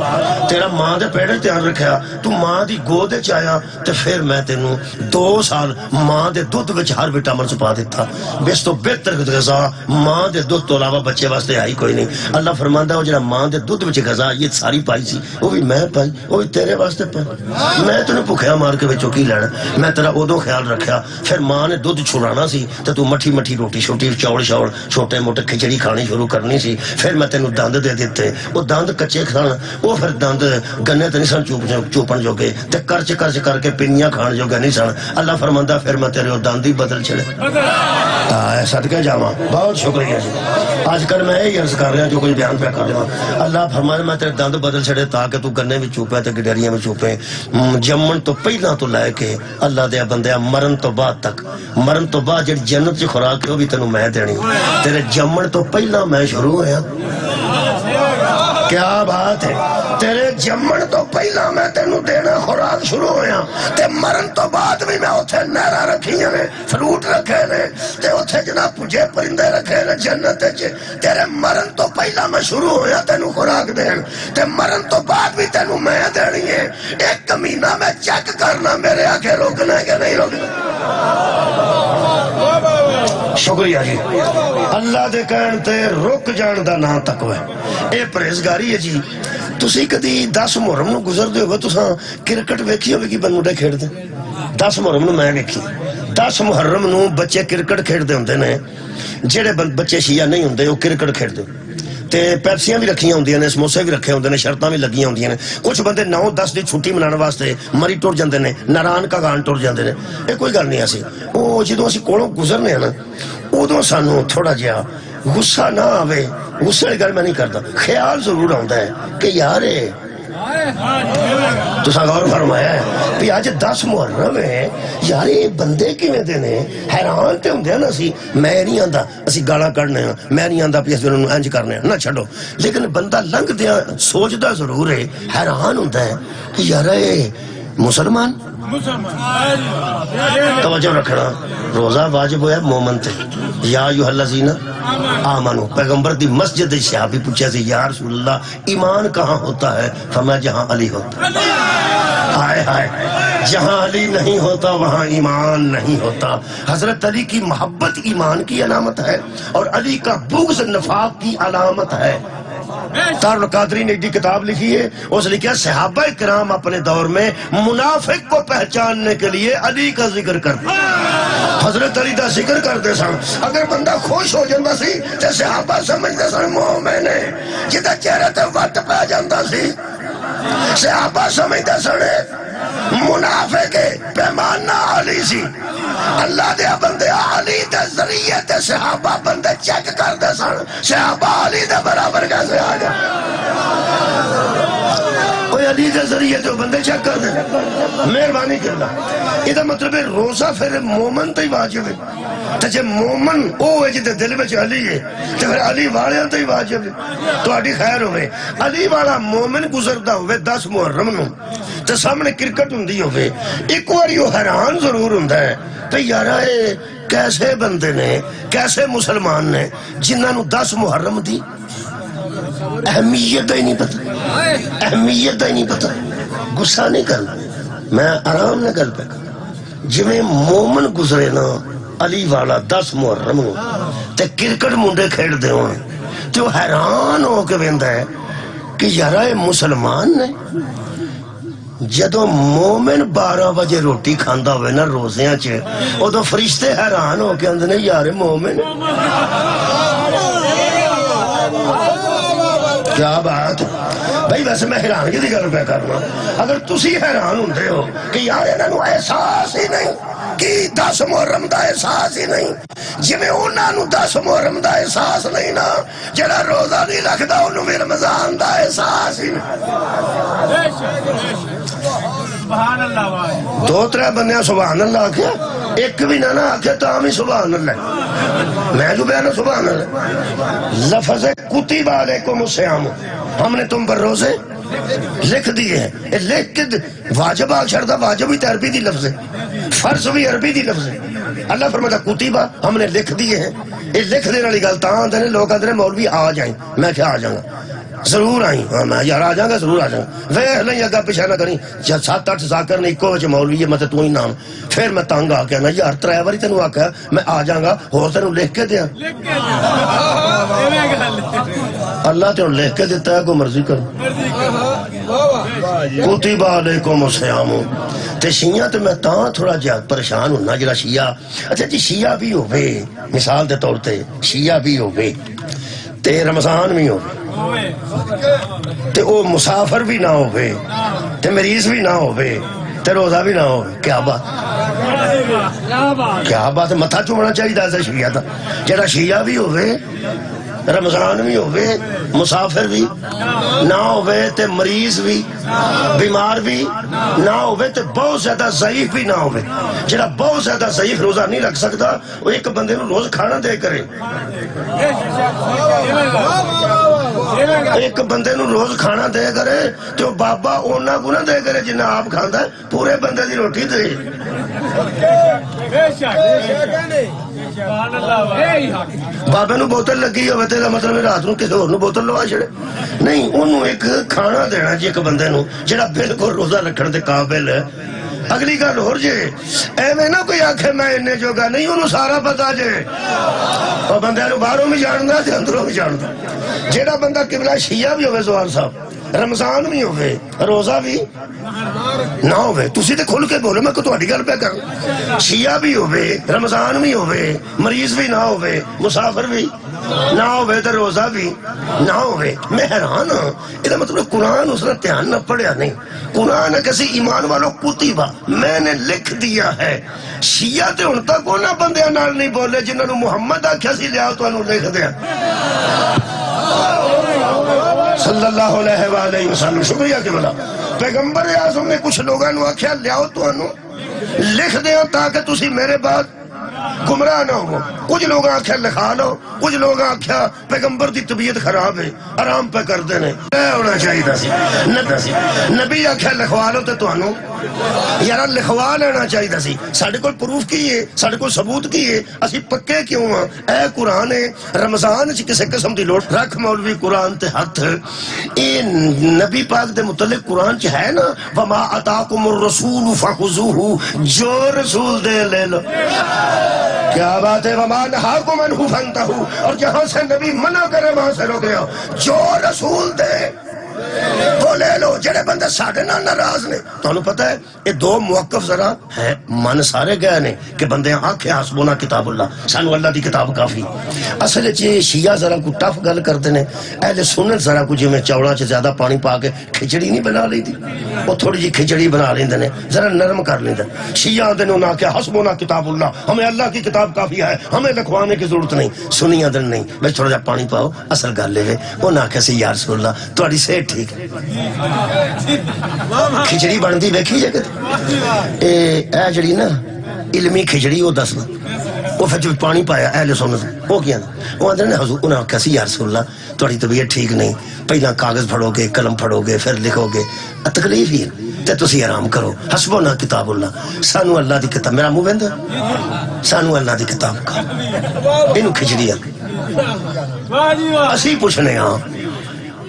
تیرا ماں دے پیٹ دھیان رکھیا، تو ماں دی گود وچ آیا تے پھر میں تینوں 2 سال ماں دے دودھ وچ ہر وٹامن چھپا دیتا. اس تو بہتر غذا ماں دے دودھ تو علاوہ بچے واسطے آئی کوئی نہیں. اللہ فرماندا ہے جڑا ماں دے دودھ وچ غذا یہ ساری پائی سی وہ بھی میں پائی، وہ بھی تیرے واسطے پائی. میں تینوں بھوکیا مار کے وچوں کی لینا. میں تیرا ادوں خیال رکھیا. پھر ماں نے دودھ چھڑانا سی تے تو مٹھی مٹھی روٹی چھوٹی چوڑ شوڑ چھوٹے موٹے کھچڑی کھانی شروع کرنی سی. پھر میں تینوں دند دے دیتے. وہ دند کچے کھان، وہ پھر دند گنے تے نہیں سن چوپن جوگے تے کرچ کرچ کر کے پنیاں کھان جوگے نہیں سن. اللہ فرماندا پھر میں تیرے دند ہی بدل چھڑے. صدقہ جاواں بہت شکریہ جی آج کل میں یہی عرض کر رہا جو کوئی بیان پہ کر رہا اللہ فرمائے میں تیرے دند بدل چھڑے تاکہ تو گنے میں چوپے تے گڈریاں میں چوپے جمن تو پہلا تو لے کے اللہ دے بندیا مرن تو بعد تک مرن تو بعد جڑی جنت کی خوراک ہے وہ بھی تینوں میں دینی تیرے جمن تو پہلا میں شروع ہویا کیا بات ہے تیرے جمن تو پہلا میں تینوں دینا خوراک شروع ہویا تے مرن تو بعد بھی میں اتھے نہرہ رکھی نے فروٹ رکھے نے تے اتھے جناب پجھے پرندے رکھے نے جنت تیرے مرن تو پہلا میں شروع ہویا تینوں خوراک دین تے مرن تو بعد بھی تینوں میں دینی ہے ایک کمینہ میں چیک کرنا میرے آکے روکنا ہے کہ نہیں روکنا شکریہ جی اللہ دے کہن تے رک جان دا نا تقوی اے پریزگاری ہے جی تسی کدی 10 محرم نو گزر دے ہوئے تساں کرکٹ ویکھی ہوئے کی بنوڈے کھیڑ دے 10 محرم نو میں ویکھی 10 محرم نو بچے کرکٹ کھیڑ دے ہوندے نے جڑے بچے شیعہ نہیں ہوندے وہ کرکٹ کھیڑ دے تے پیپسیاں بھی رکھیاں ہوندیاں نے سموسے بھی رکھے ہوندے نے شرطاں بھی لگیاں ہوندیاں نے کچھ بندے 9-10 دی چھٹی منانے واسطے مری ٹر جاندے نے ناران کا گان ٹر جاندے نے اے کوئی گل نہیں اسی او جدوں اسی کولوں گزرنے ہیں نا ادوں سانوں تھوڑا جہا غصہ نہ آوے غصے والی گل میں نہیں کرتا خیال ضرور آتا ہے کہ یار تساں غور فرمایا ہے کہ آج 10 محرم ہے یار یہ بندے کیویں دے نے حیران تے ہوندے نا اسی میں نہیں آندا اسی گالاں کڈنے ہاں میں نہیں آندا پی اس انہاں نوں انج کرنے نہ چھڈو لیکن بندہ لنگھ دیاں سوچدا ضرور ہے حیران ہوندا ہے کہ یار اے مسلمان توجہ رکھنا روزہ واجب ہویا مومن تے یا ایھا الذین آمنو پیغمبر دی مسجد صحابی پوچھا سی یا رسول اللہ ایمان کہاں ہوتا ہے فرمایا جہاں علی ہوتا ہائے ہائے جہاں علی نہیں ہوتا وہاں ایمان نہیں ہوتا حضرت علی کی محبت ایمان کی علامت ہے اور علی کا بغض نفاق کی علامت ہے تار القادری نے ایک کتاب لکھی ہے اس لکھا صحابہ کرام اپنے دور میں منافق کو پہچاننے کے لیے علی کا ذکر کرتے حضرت علی دا ذکر کرتے سن اگر بندہ خوش ہو جاندہ سی تے صحابہ سمجھتے سن مومن ہے جدہ چہرہ تے وقت پہ جاندہ سی صحابہ سمجھتے سن منافق پیمانہ علی سی اللہ دے بندے علی دے ذریعے تے صحابہ بندے چیک کر دے سن صحابہ علی دے برابر کیسے آ جائے کوئی علی دے ذریعے تے بندے چیک کر دے مہربانی کرنا یہ مطلب ہے روزہ پھر مومن تے واجب ہے تے جے مومن او ہے جدے دل وچ علی ہے تے پھر علی والیاں تے واجب ہے تہاڈی خیر ہوئے علی والا مومن گزردا ہوئے 10 محرم نو تے سامنے کرکٹ ہوندی ہوئے ایک واری وہ حیران ضرور ہوندا ہے تے یارا اے کیسے بندے نے کیسے مسلمان نے جنہاں نو 10 محرم دی اہمیت ہی نہیں پتہ اہمیت ہی نہیں پتہ غصہ نہیں کرنا میں آرام نہ گل پہ جویں مومن گزرے نا علی والا 10 محرم نو تے کرکٹ منڈے کھیڑ دے ہونے تے وہ حیران ہو کے ویندا ہے کہ یارا اے مسلمان نے جدو مومن 12 بجے روٹی کھاندا ہوئے نا روزیاں چے او تو فرشتے حیران ہو کے اندر یار مومن کیا بات بھائی ویسے میں حیرانگی دی گل پہ کرنا اگر تسی حیران ہوندے ہو کہ یار انہاں نوں احساس ہی نہیں کہ 10 محرم دا احساس ہی نہیں جویں انہاں نوں 10 محرم دا احساس نہیں نا جڑا روزہ نہیں رکھدا اونوں بھی رمضان دا احساس ہی نہیں دو ترے بندیاں سبحان اللہ آکھیا ایک بھی نہ آکھیا تاں بھی سبحان اللہ میں جو بیانا سبحان اللہ لفظ کتب علیکم الصیام ہم نے تم پر روزے لکھ دیئے ہیں لکھ کے واجب آگ شردہ واجب بھی عربی دی لفظ ہے فرض بھی عربی دی لفظ ہے اللہ فرماتا کتبہ ہم نے لکھ دیئے ہیں یہ لکھ دینے والی گل تاں آندھنے لوگ آندھنے مولوی آ جائیں میں کیا آ جاؤں گا ضرور آئیں ہاں میں یار آ جاؤں گا ضرور آ جاؤں گا ویہ نہیں اگا پیچھا نہ کریں 7-8 ذاکر نے ایک وچ مولوی ہے مطلب تو ہی نام پھر میں تانگ آ کے نا یار ترائیوری تنو آ کے میں آ جاؤں گا اور تنو لکھ کے دیا اللہ تنو لکھ کے دیتا ہے کو مرضی کر کتب علیکم الصیام تے شیعہ تے میں تاں تھوڑا جہاں پریشان ہونا جڑا شیعہ اچھا جی شیعہ بھی ہوئے مثال دے طور تے شیعہ بھی ہوئے تے رمضان بھی ہوئے تے او مسافر بھی نہ ہوئے تے مریض بھی نہ ہوئے تے روزہ بھی نہ ہو. کیا بات کیا بات ہے. متھا چومنا چاہیے ایسا شیعہ دا. جڑا شیعہ بھی ہوئے رمضان بھی ہوئے مسافر بھی نہ ہوئے تے مریض بھی بیمار بھی نہ ہوئے تے بہت زیادہ ضعیف بھی نہ ہوئے. جڑا بہت زیادہ ضعیف روزہ نہیں رکھ سکتا وہ ایک بندے نو روز کھانا دے کرے. ایک بندے نو روز کھانا دے کرے تو بابا اونا کو نہ دے کرے جنہیں آپ کھاندہ ہے پورے بندے دی روٹی دے. بابے نو بوتل لگی ہوئے تیرا مطلب رات نو کسی اور نو بوتل لوا چھڑے نہیں. انہوں ایک کھانا دینا جی ایک بندے نو جڑا بالکل روزہ رکھن دے قابل ہے. اگلی گل ہو جے ایویں نہ کوئی آنکھے میں انہیں جوگا نہیں انہوں سارا پتا جے. اور بندے نو باہروں بھی جاندہ تے اندروں بھی جاندہ. جیڑا بندہ قبلہ شیعہ بھی ہوئے زوال صاحب رمضان بھی ہوئے روزہ بھی نہ ہوئے تسی تے کھل کے بولو میں کو تہاڈی گل پہ کر. شیعہ بھی ہوئے رمضان بھی ہوئے مریض بھی نہ ہوئے مسافر بھی نہ ہوئے تے روزہ بھی نہ ہوئے. میں حیران ہوں یہ مطلب قرآن اس نے دھیان نہ پڑھیا نہیں. قرآن کسی ایمان والوں کتبہ میں نے لکھ دیا ہے. شیعہ تے ہن تک انہاں بندیاں نال نہیں بولے جنہاں نو محمد آکھیا سی لیا تو انہوں لکھ دیا صلی اللہ علیہ وآلہ وسلم. شکریہ کہ بلا پیغمبر اعظم نے کچھ لوگاں نو آکھیا لیاؤ تو انہوں لکھ دیا تاکہ تسی میرے بعد گمراہ نہ ہو. کچھ لوگ آکھیا لکھا لو کچھ لوگ آکھیا پیغمبر دی طبیعت خراب ہے آرام پہ کر دینے لے ہونا چاہیے سی. نبی آکھیا لکھوا لو تو انہوں یارا لکھوا لینا چاہیے سی. ساڑھے کو پروف کی ہے ساڑھے کو ثبوت کی ہے اسی پکے کیوں ہاں. اے قرآن رمضان چی کسے قسم دی لوٹ رکھ مولوی قرآن تے ہاتھ. اے نبی پاک دے متعلق قرآن چی ہے نا وَمَا أَتَاكُمُ الرَّسُولُ فَخُذُوهُ جو رسول دے لے لو. کیا بات ہے وَمَا نَهَاكُمْ عَنْهُ فَانْتَهُوا اور جہاں سے نبی منع کرے وہاں سے روکے ہو. جو رسول دے وہ لے لو. جڑے بندے ساڑھے نہ ناراض نے تو انہوں پتہ ہے یہ دو موقف ذرا ہے من سارے گئے نے کہ بندے آنکھیں حسبونا کتاب اللہ سانو اللہ دی کتاب کافی. اصل چی شیعہ ذرا کو ٹف گل کرتے نے. اہل سنت ذرا کو جی میں چوڑا چی زیادہ پانی پا کے کھچڑی نہیں بنا لی تھی وہ تھوڑی جی کھچڑی بنا لیندے نے ذرا نرم کر لیندے. شیعہ آدھے نے انہاں کیا حسبونا کتاب اللہ ہمیں اللہ کی کتاب کافی ہے ہمیں لکھوانے کی ضرورت نہیں. سنی آدھے نہیں بھائی تھوڑا جا پانی پاؤ اصل گل لے انہاں کیسے یا رسول اللہ تھوڑی صحت ٹھیک ہے کھچڑی بندی دیکھی جائے اے جڑی نا علمی کھچڑی وہ دسنا وہ پھر جب پانی پایا اہل سنت وہ کیا وہ آدھے نے حضور انہاں کیسی یا رسول اللہ تھوڑی طبیعت ٹھیک نہیں پہلا کاغذ پھڑو گے قلم پھڑو گے پھر لکھو گے تکلیف ہی تے تسی آرام کرو. حسبنا کتاب اللہ سانو اللہ دی کتاب میرا منہ بند سانو اللہ دی کتاب کا انہوں کھچڑی اسی پوچھنے ہاں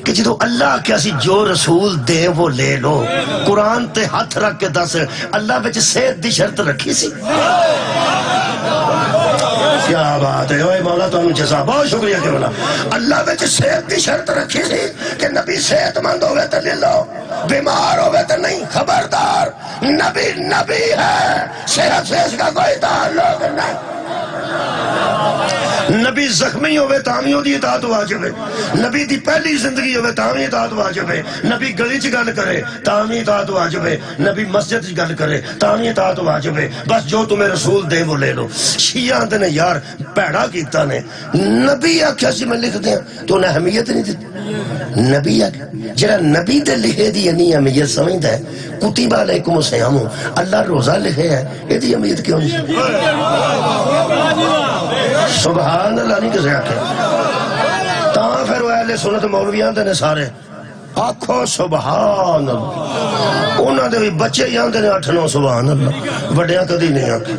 کہ جدو اللہ کیا سی جو رسول دے وہ لے لو. قرآن تے ہاتھ رکھ کے دس اللہ بچ صحت دی شرط رکھی سی. کیا بات ہے اوہ مولا تو انہوں جزا بہت شکریہ کہ مولا اللہ بچ صحت دی شرط رکھی سی کہ نبی صحت مند ہوئے تو لے لو بیمار ہوئے تو نہیں. خبردار نبی نبی ہے صحت سے اس کا کوئی تعلق نہیں. نبی زخمی ہوئے تامیوں دی اطاعت واجب ہے. نبی دی پہلی زندگی ہوئے تامی اطاعت واجب ہے. نبی گلی چ گل کرے تامی اطاعت واجب ہے. نبی مسجد چ گل کرے تامی اطاعت واجب ہے. بس جو تمہیں رسول دے وہ لے لو. شیعہ آندے نے یار پیڑا کیتا نے نبی آکھیا سی میں لکھ دیا تو انہیں اہمیت نہیں دیتی. نبی آکھیا جڑا نبی دے لکھے دی یعنی اہمیت سمجھتا ہے کتب علیکم الصیام اللہ روزہ لکھے ہے یہ دی اہمیت کیوں نہیں. سبحان اللہ نہیں کسے آکھے تاں پھر وہ اہل سنت مولویاں دے نے سارے آکھو سبحان اللہ. انہاں دے بھی بچے یاندے نے 8-9 سبحان اللہ وڈیاں کدی نہیں آکھے.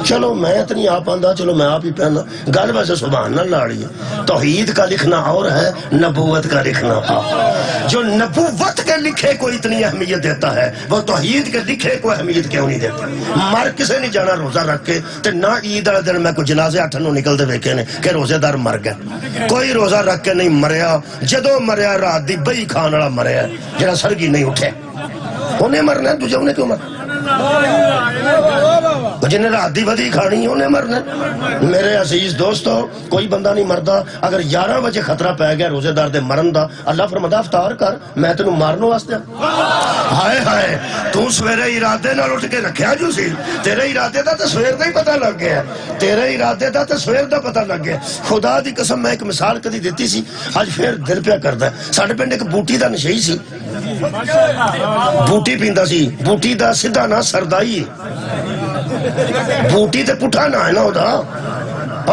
چلو میں اتنی آپ آندہ چلو میں آپ ہی پہنا گل ویسے سبحان اللہ آڑی ہے. توحید کا لکھنا اور ہے نبوت کا لکھنا آپ. جو نبوت کے لکھے کو اتنی اہمیت دیتا ہے وہ توحید کے لکھے کو اہمیت کیوں نہیں دیتا. مر کسے نہیں جانا روزہ رکھ کے تے نہ عید والے دن میں کوئی جنازے 8-9 نکلتے ویکھے نے کہ روزے دار مر گئے. کوئی روزہ رکھ کے نہیں مریا. جدو مریا رات دی بئی کھان والا مریا جڑا سرگی نہیں اٹھے انہیں مرنا ہے تجھے انہیں کیوں مرنا. جنہیں رات دی ودی کھانی انہیں مرنا. میرے عزیز دوستو کوئی بندہ نہیں مردا اگر 11 بجے خطرہ پہ گیا روزے دار دے مرن دا اللہ فرماتا افطار کر میں تینوں مارنوں واسطے. ہائے ہائے تو سویرے ارادے نال اٹھ کے رکھیا جو سی تیرے ارادے دا تو سویر دا ہی پتہ لگ گیا تیرے ارادے دا تو سویر دا پتہ لگ گیا. خدا دی قسم میں ایک مثال کدی دیتی سی آج پھر دل پیا کردا ہے. ساڈے پنڈ ایک بوٹی دا نشئی سی بوٹی پیندا سی بوٹی دا سیدھا نا سردائی بوٹی تے پٹھا نہ ہے نا دا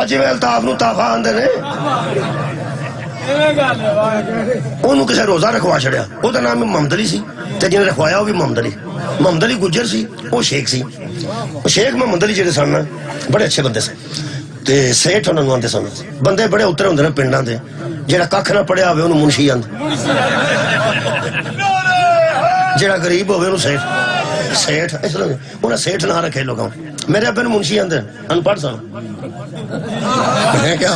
اج ویل تاف نو تافا آندے نے. انہوں کسے روزہ رکھوا چھڑیا او دا نام محمد علی سی تے جنہیں رکھوایا وہ بھی محمد علی گجر سی وہ شیخ سی. شیخ محمد علی جڑے سن بڑے اچھے بندے سے تے سیٹھ انہوں نے آندے سن بندے بڑے اترے ہوندے نے پنڈاں دے جڑا ککھ نہ پڑھیا ہوئے انہوں منشی آندے جڑا غریب ہوئے انہوں سیٹھ اس لئے انہیں سیٹھ نہ رکھے لوگوں. میرے ابے نے منشی آندے ان پڑھ سن میں کیا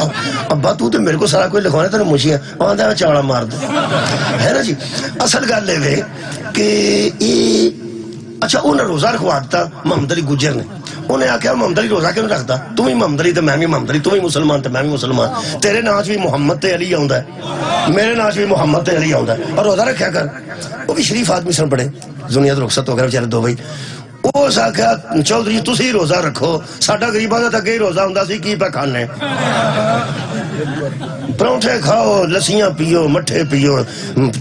ابا تو تے میرے کو سارا کوئی لکھوانے تیرے منشی ہے آندہ ہے چاڑا مار دے ہے نا جی. اصل گل لے کہ اچھا انہیں روزہ رکھوا دیتا محمد علی گجر نے. انہیں آکھیا محمد علی روزہ کیوں رکھتا تم ہی محمد علی تے میں بھی محمد علی تم ہی مسلمان تے میں بھی مسلمان تیرے ناچ بھی محمد تے علی آندا ہے میرے ناچ بھی محمد تے علی آندا ہے اور روزہ رکھیا کر. وہ بھی شریف آدمی سن پڑے دنیا تو رخصت ہو گیا بیچارے دو بھائی. وہ آکھیا چودھری تسی روزہ رکھو ساڈا غریباں دا اگے ہی روزہ ہوندا سی کی پہ کھانے پرونٹھے کھاؤ لسیاں پیو مٹھے پیو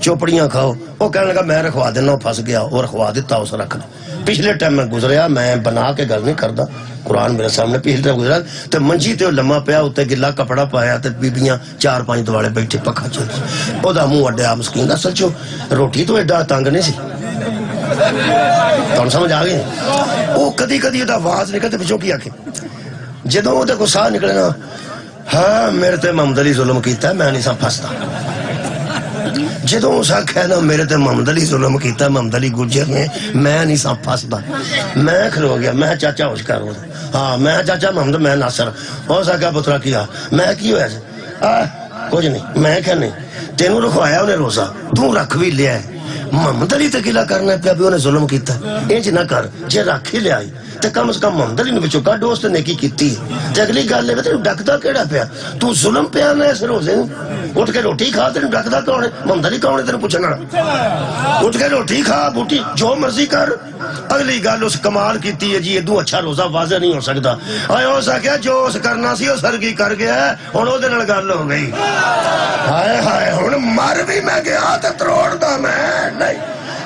چوپڑیاں کھاؤ. وہ کہنے لگا میں رکھوا دینا پھنس گیا وہ رکھوا دیتا اس رکھ. پچھلے ٹائم میں گزریا میں بنا کے گل نہیں کردا قرآن میرے سامنے پچھلے ٹائم گزریا تے منجی تے لمحہ پیا اتنے گلا کپڑا پایا تے بیبیاں 4-5 دوالے بیٹھے پکھا چل وہ دا منہ اڈیا مسکین دا. سچو روٹی تو ایڈا تنگ نہیں سی تو سمجھ آ گئی. وہ کدی کدی دا آواز نکلتے پچھوں کی آکھے جدوں وہ کو ساہ نکلے نا ہاں میرے تے محمد علی ظلم کیتا ہے میں نہیں سا پھستا. جدوں اس آکھیا نا میرے تے محمد علی ظلم کیتا ہے محمد علی گجر نے میں نہیں سا پھستا. میں کھلو گیا میں چاچا ہوش کر ہاں میں چاچا محمد میں ناصر. اس آکھیا پترا کیا میں کی ہویا کچھ نہیں میں کہ نہیں تینوں رکھوایا انہیں روزہ تو رکھ بھی لیا ہے محمد علی تے گلا کرنا پیا بھی انہیں ظلم کیتا ہے انج نہ کر جے رکھ ہی لیا تے کم از کم محمد علی نے وچوں کڈ اس تے نیکی کیتی تے اگلی گل ہے تینوں ڈکدا کیڑا پیا تو ظلم پیا نہ اس روزے اٹھ کے روٹی کھا تینوں ڈکدا کون ہے محمد علی کون ہے تینوں پوچھنا اٹھ کے روٹی کھا بوٹی جو مرضی کر. اگلی گل اس کمال کیتی ہے جی ادوں اچھا روزہ واضح نہیں ہو سکتا. آئے ہو سکیا جو اس کرنا سی وہ سرگی کر گیا ہے ہن او دے نال گل ہو گئی. ہائے ہائے ہن مر بھی میں گیا تے تروڑ دا میں نہیں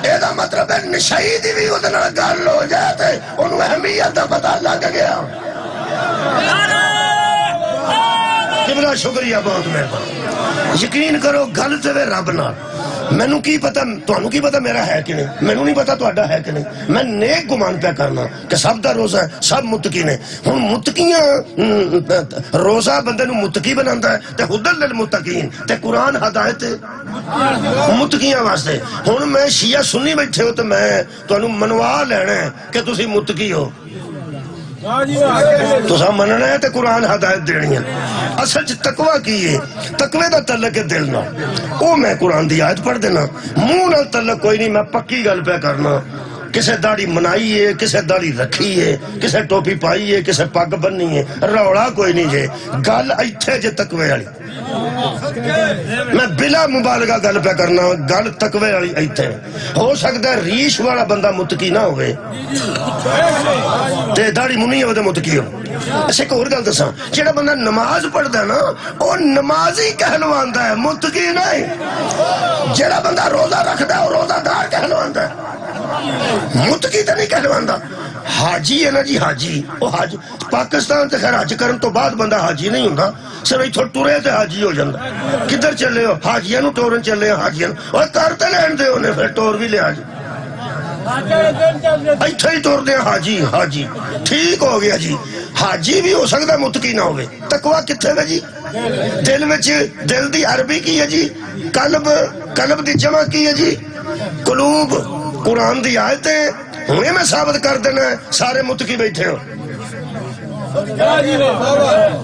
اے دا مطلب ہے نشئی دی بھی او دے نال گل ہو جائے تے اونوں اہمیت دا پتہ لگ گیا. بڑا شکریہ بہت مہربان. یقین کرو گل تے رب نال مینوں کی پتہ تانوں کی پتہ میرا ہے کہ نہیں مینوں نہیں پتہ تہاڈا ہے کہ نہیں. میں نیک گمان پہ کرنا کہ سب دا روزہ ہے سب متقی نے. ہن متقیاں روزہ بندے نوں متقی بناوندا ہے تے ہدل للمتقین تے قرآن ہدایت متقیاں واسطے. ہن میں شیعہ سنی بیٹھے ہو تے میں تانوں منوا لینا ہے کہ تسی متقی ہو تسا مننا ہے تے قرآن ہدایت دینی ہے. اصل تقوی کی ہے تقوی دا تعلق ہے دل نہ او میں قرآن دی آیت پڑھ دینا منہ نال تعلق کوئی نہیں. میں پکی گل پہ کرنا کسے داڑھی منائی ہے کسے داڑھی رکھی ہے کسے ٹوپی پائی ہے کسے پگ بننی ہے روڑا کوئی نہیں جے گل ایتھے جے تقوی والی. میں بلا مبالغہ گل پہ کرنا گل تقوی والی ایتھے. ہو سکتا ہے ریش والا بندہ متقی نہ ہوئے تے داڑھی منی ہوئے تے متقی ہو. ایسے ایک اور گل دساں جیڑا بندہ نماز پڑھدا ہے نا وہ نمازی کہلواندا ہے متقی نہیں. جیڑا بندہ روزہ رکھدا ہے وہ روزہ دار کہلواندا ہے متقی تے نہیں کہلواندا. حاجی ہے نا جی حاجی وہ حج پاکستان تے خیر حج کرن تو بعد بندہ حاجی نہیں ہوندا صرف ایتھوں ٹرے تے حاجی ہو جاندا. کدھر چلے ہو حاجیاں نوں ٹورن چلے حاجیاں اور کر تے لین دے اونے پھر ٹور بھی لیا جی ایتھے ہی ٹور دے حاجی حاجی ٹھیک ہو گیا جی. حاجی بھی ہو سکتا متقی نہ ہوئے. تقوی کتھے ہے جی دل وچ دل دی عربی کی ہے جی قلب قلب دی جمع کی ہے جی قلوب. قرآن دی آیتیں ہنے میں ثابت کر دینا ہے سارے متقی بیٹھے ہو.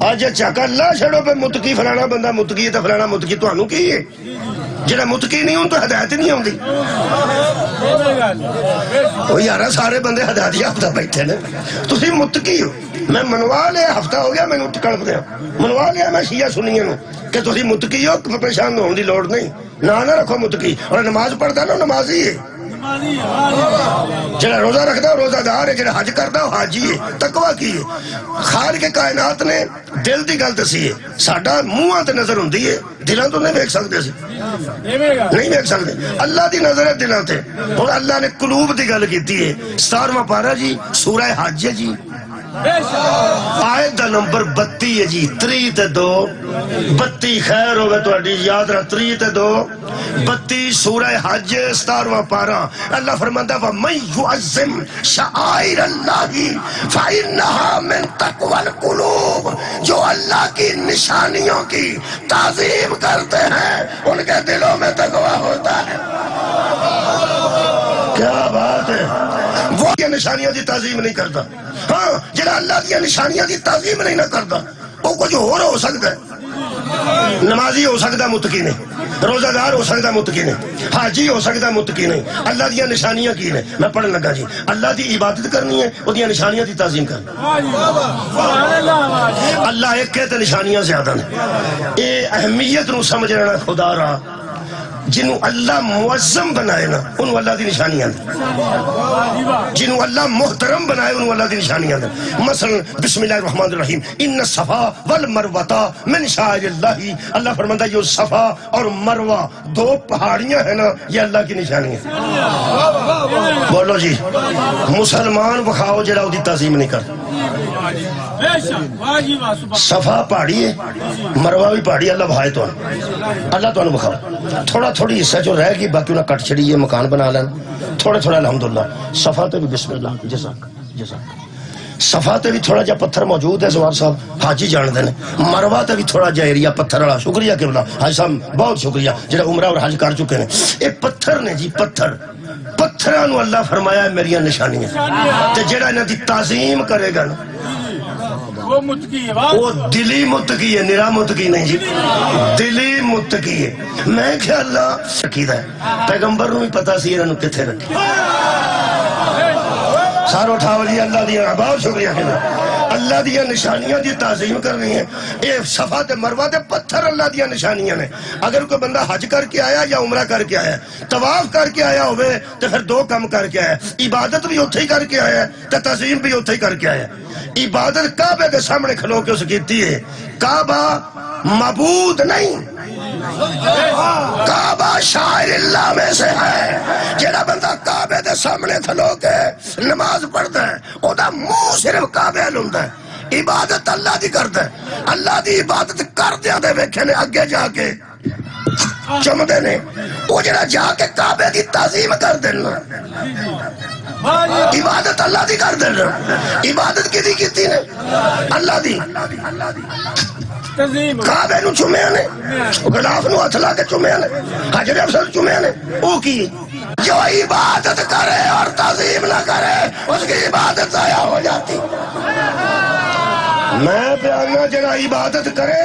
آج چاکا اللہ چھڑو پہ متقی فلانا بندہ متقی ہے تو فلانا متقی تو انہوں کی ہے جڑا متقی نہیں ان تو ہدایت نہیں آتی. وہ یار سارے بندے ہدایت یافتہ بیٹھے نے. تسی متقی ہو. میں منوا لیا ہفتہ ہو گیا مینوں کڑپ دیا منوا لیا میں شیعہ سنیاں نو کہ تسی متقی ہو پریشان ہونے دی لوڑ نہیں. نہ رکھو متقی. اور نماز پڑھتا نا نمازی ہے. جڑا روزہ رکھتا ہے روزہ دار ہے. جڑا حج کرتا ہے حاجی ہے. تقویٰ کی ہے. خالق کائنات نے دل دی گل دسی ہے. ساڈا منہ تے نظر ہوندی ہے دلاں تو نہیں ویکھ سکدے سی نہیں ویکھ سکدے. اللہ دی نظر ہے دلاں تے. اور اللہ نے قلوب دی گل کیتی ہے. 17واں پارہ جی سورہ حج ہے جی آیت دا نمبر 32 ہے جی 3 تے 2 32 خیر ہوگا تہاڈی یاد رکھ 3 تے 2 32 سورہ حج 17واں پارہ. اللہ فرماندا وَمَن يُعَظِّمْ شَعَائِرَ اللَّهِ فَإِنَّهَا مِن تَقْوَى الْقُلُوبِ. جو اللہ کی نشانیوں کی تعظیم کرتے ہیں ان کے دلوں میں تقویٰ ہوتا ہے. کیا بات ہے. وہ یہ نشانیاں دی تعظیم نہیں کرتا. ہاں جڑا اللہ دی نشانیاں دی تعظیم نہیں نہ کرتا وہ کچھ اور ہو سکتا ہے. نمازی ہو سکتا متقی نہیں. روزہ دار ہو سکتا متقی نہیں. حاجی ہو سکتا متقی نہیں. اللہ دی نشانیاں کی نے. میں پڑھن لگا جی اللہ دی عبادت کرنی ہے وہ دی نشانیاں دی تعظیم کرنی. اللہ ایک ہے تے نشانیاں زیادہ نے. اے اہمیت نو سمجھ رہنا خدا را جنہوں اللہ معظم بنائے نا انہوں اللہ دی نشانیاں دیں. جنہوں اللہ محترم بنائے انہوں اللہ دی نشانیاں دیں. مثلا بسم اللہ الرحمن الرحیم ان الصفا والمروہ من شعائر اللہ. اللہ فرماتا ہے یہ صفا اور مروہ 2 پہاڑیاں ہیں نا یہ اللہ کی نشانیاں. بولو جی مسلمان بخاؤ جڑا دی تعظیم نہیں کرتا. صفا پہاڑی ہے مروہ بھی پہاڑی. اللہ بھائے تو اللہ تو بخاؤ. تھوڑا تھوڑی حصہ جو رہ گئی باقی انہیں کٹ چھڑی یہ مکان بنا لینا تھوڑے تھوڑا الحمدللہ. صفا تے بھی بسم اللہ جزاک جزاک. صفا تے بھی تھوڑا جا پتھر موجود ہے زوار صاحب حاجی جان دینے. مروہ تے بھی تھوڑا جا ایریا پتھر والا. شکریہ قبلہ حاجی صاحب بہت شکریہ جڑا عمرہ اور حج کر چکے ہیں. یہ پتھر نے جی پتھر پتھرانو اللہ فرمایا ہے میری نشانیاں. تے جڑا انہاں دی تعظیم کرے گا نا وہ دلی متقی ہے. نرا متقی نہیں جی دلی متقی ہے. میں کہ اللہ شکیدہ ہے پیغمبر نو بھی پتا سی انہوں کتھے رکھی. سارو اٹھاو جی اللہ دیا بہت شکریہ کہنا. اللہ دیا نشانیاں دی تعظیم کرنی ہے. اے صفا تے مروہ تے پتھر اللہ دیا نشانیاں نے. اگر کوئی بندہ حج کر کے آیا یا عمرہ کر کے آیا طواف کر کے آیا ہوئے تو پھر 2 کام کر کے آیا. عبادت بھی اتھے ہی کر کے آیا تو تعظیم بھی اتھے ہی کر کے آیا. عبادت کعبے کے سامنے کھلو کے اس کیتی ہے. کعبہ معبود نہیں کعبہ شاعر اللہ میں سے ہے. جڑا بندہ کعبے دے سامنے کھلو کے نماز پڑھتا ہے او دا منہ صرف کعبے نوں ہوندا ہے. عبادت اللہ دی کردا ہے. اللہ دی عبادت کردیاں دے ویکھے نے اگے جا کے چمدے نے وہ جڑا جا کے کعبے دی تعظیم کر دینا عبادت اللہ دی کر دینا. عبادت کی دی کیتی نے اللہ دی. کعبے نو چومیا نے غلاف نو ہاتھ لا کے چومیا نے حجر افضل چومیا نے. وہ کی جو عبادت کرے اور تعظیم نہ کرے اس کی عبادت ضائع ہو جاتی. میں پیانا جڑا عبادت کرے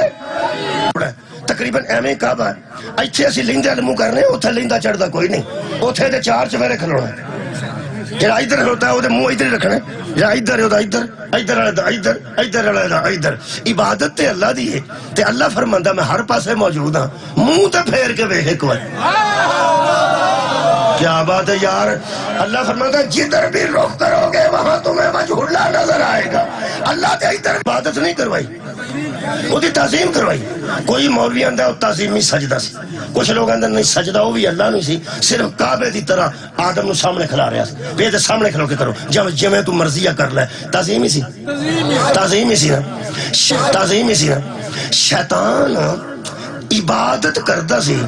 تقریباً ایویں کعبہ ہے. ایتھے اسی لیندے منہ کرنے اتھے لیندا چڑھدا کوئی نہیں. اتھے تے 4 چفیرے کھلونا. جڑا ادھر ہوتا ہے وہ منہ ادھر ہی رکھنا. جڑا ادھر ہوتا ادھر ادھر والا دا ادھر ادھر والا دا ادھر. عبادت تے اللہ دی ہے تے اللہ فرماندا میں ہر پاسے موجود ہاں. منہ تے پھیر کے ویکھ ایک بار. کیا بات ہے یار. اللہ فرماتا جدھر بھی رخ کرو گے وہاں تمہیں وجہ اللہ نظر آئے گا. اللہ تے ادھر عبادت نہیں کروائی وہ دی تعظیم کروائی. کوئی مولوی آندا ہے تعظیمی سجدہ سی. کچھ لوگ آندے نہیں سجدہ وہ بھی اللہ نہیں سی صرف کعبے دی طرح آدم نو سامنے کھلا رہا سی. پہ دے سامنے کھلو کے کرو جویں تو مرضیہ کر لے. تعظیم ہی سی تعظیم ہی سی نا تعظیم ہی سی نا. شیطان عبادت کردا سی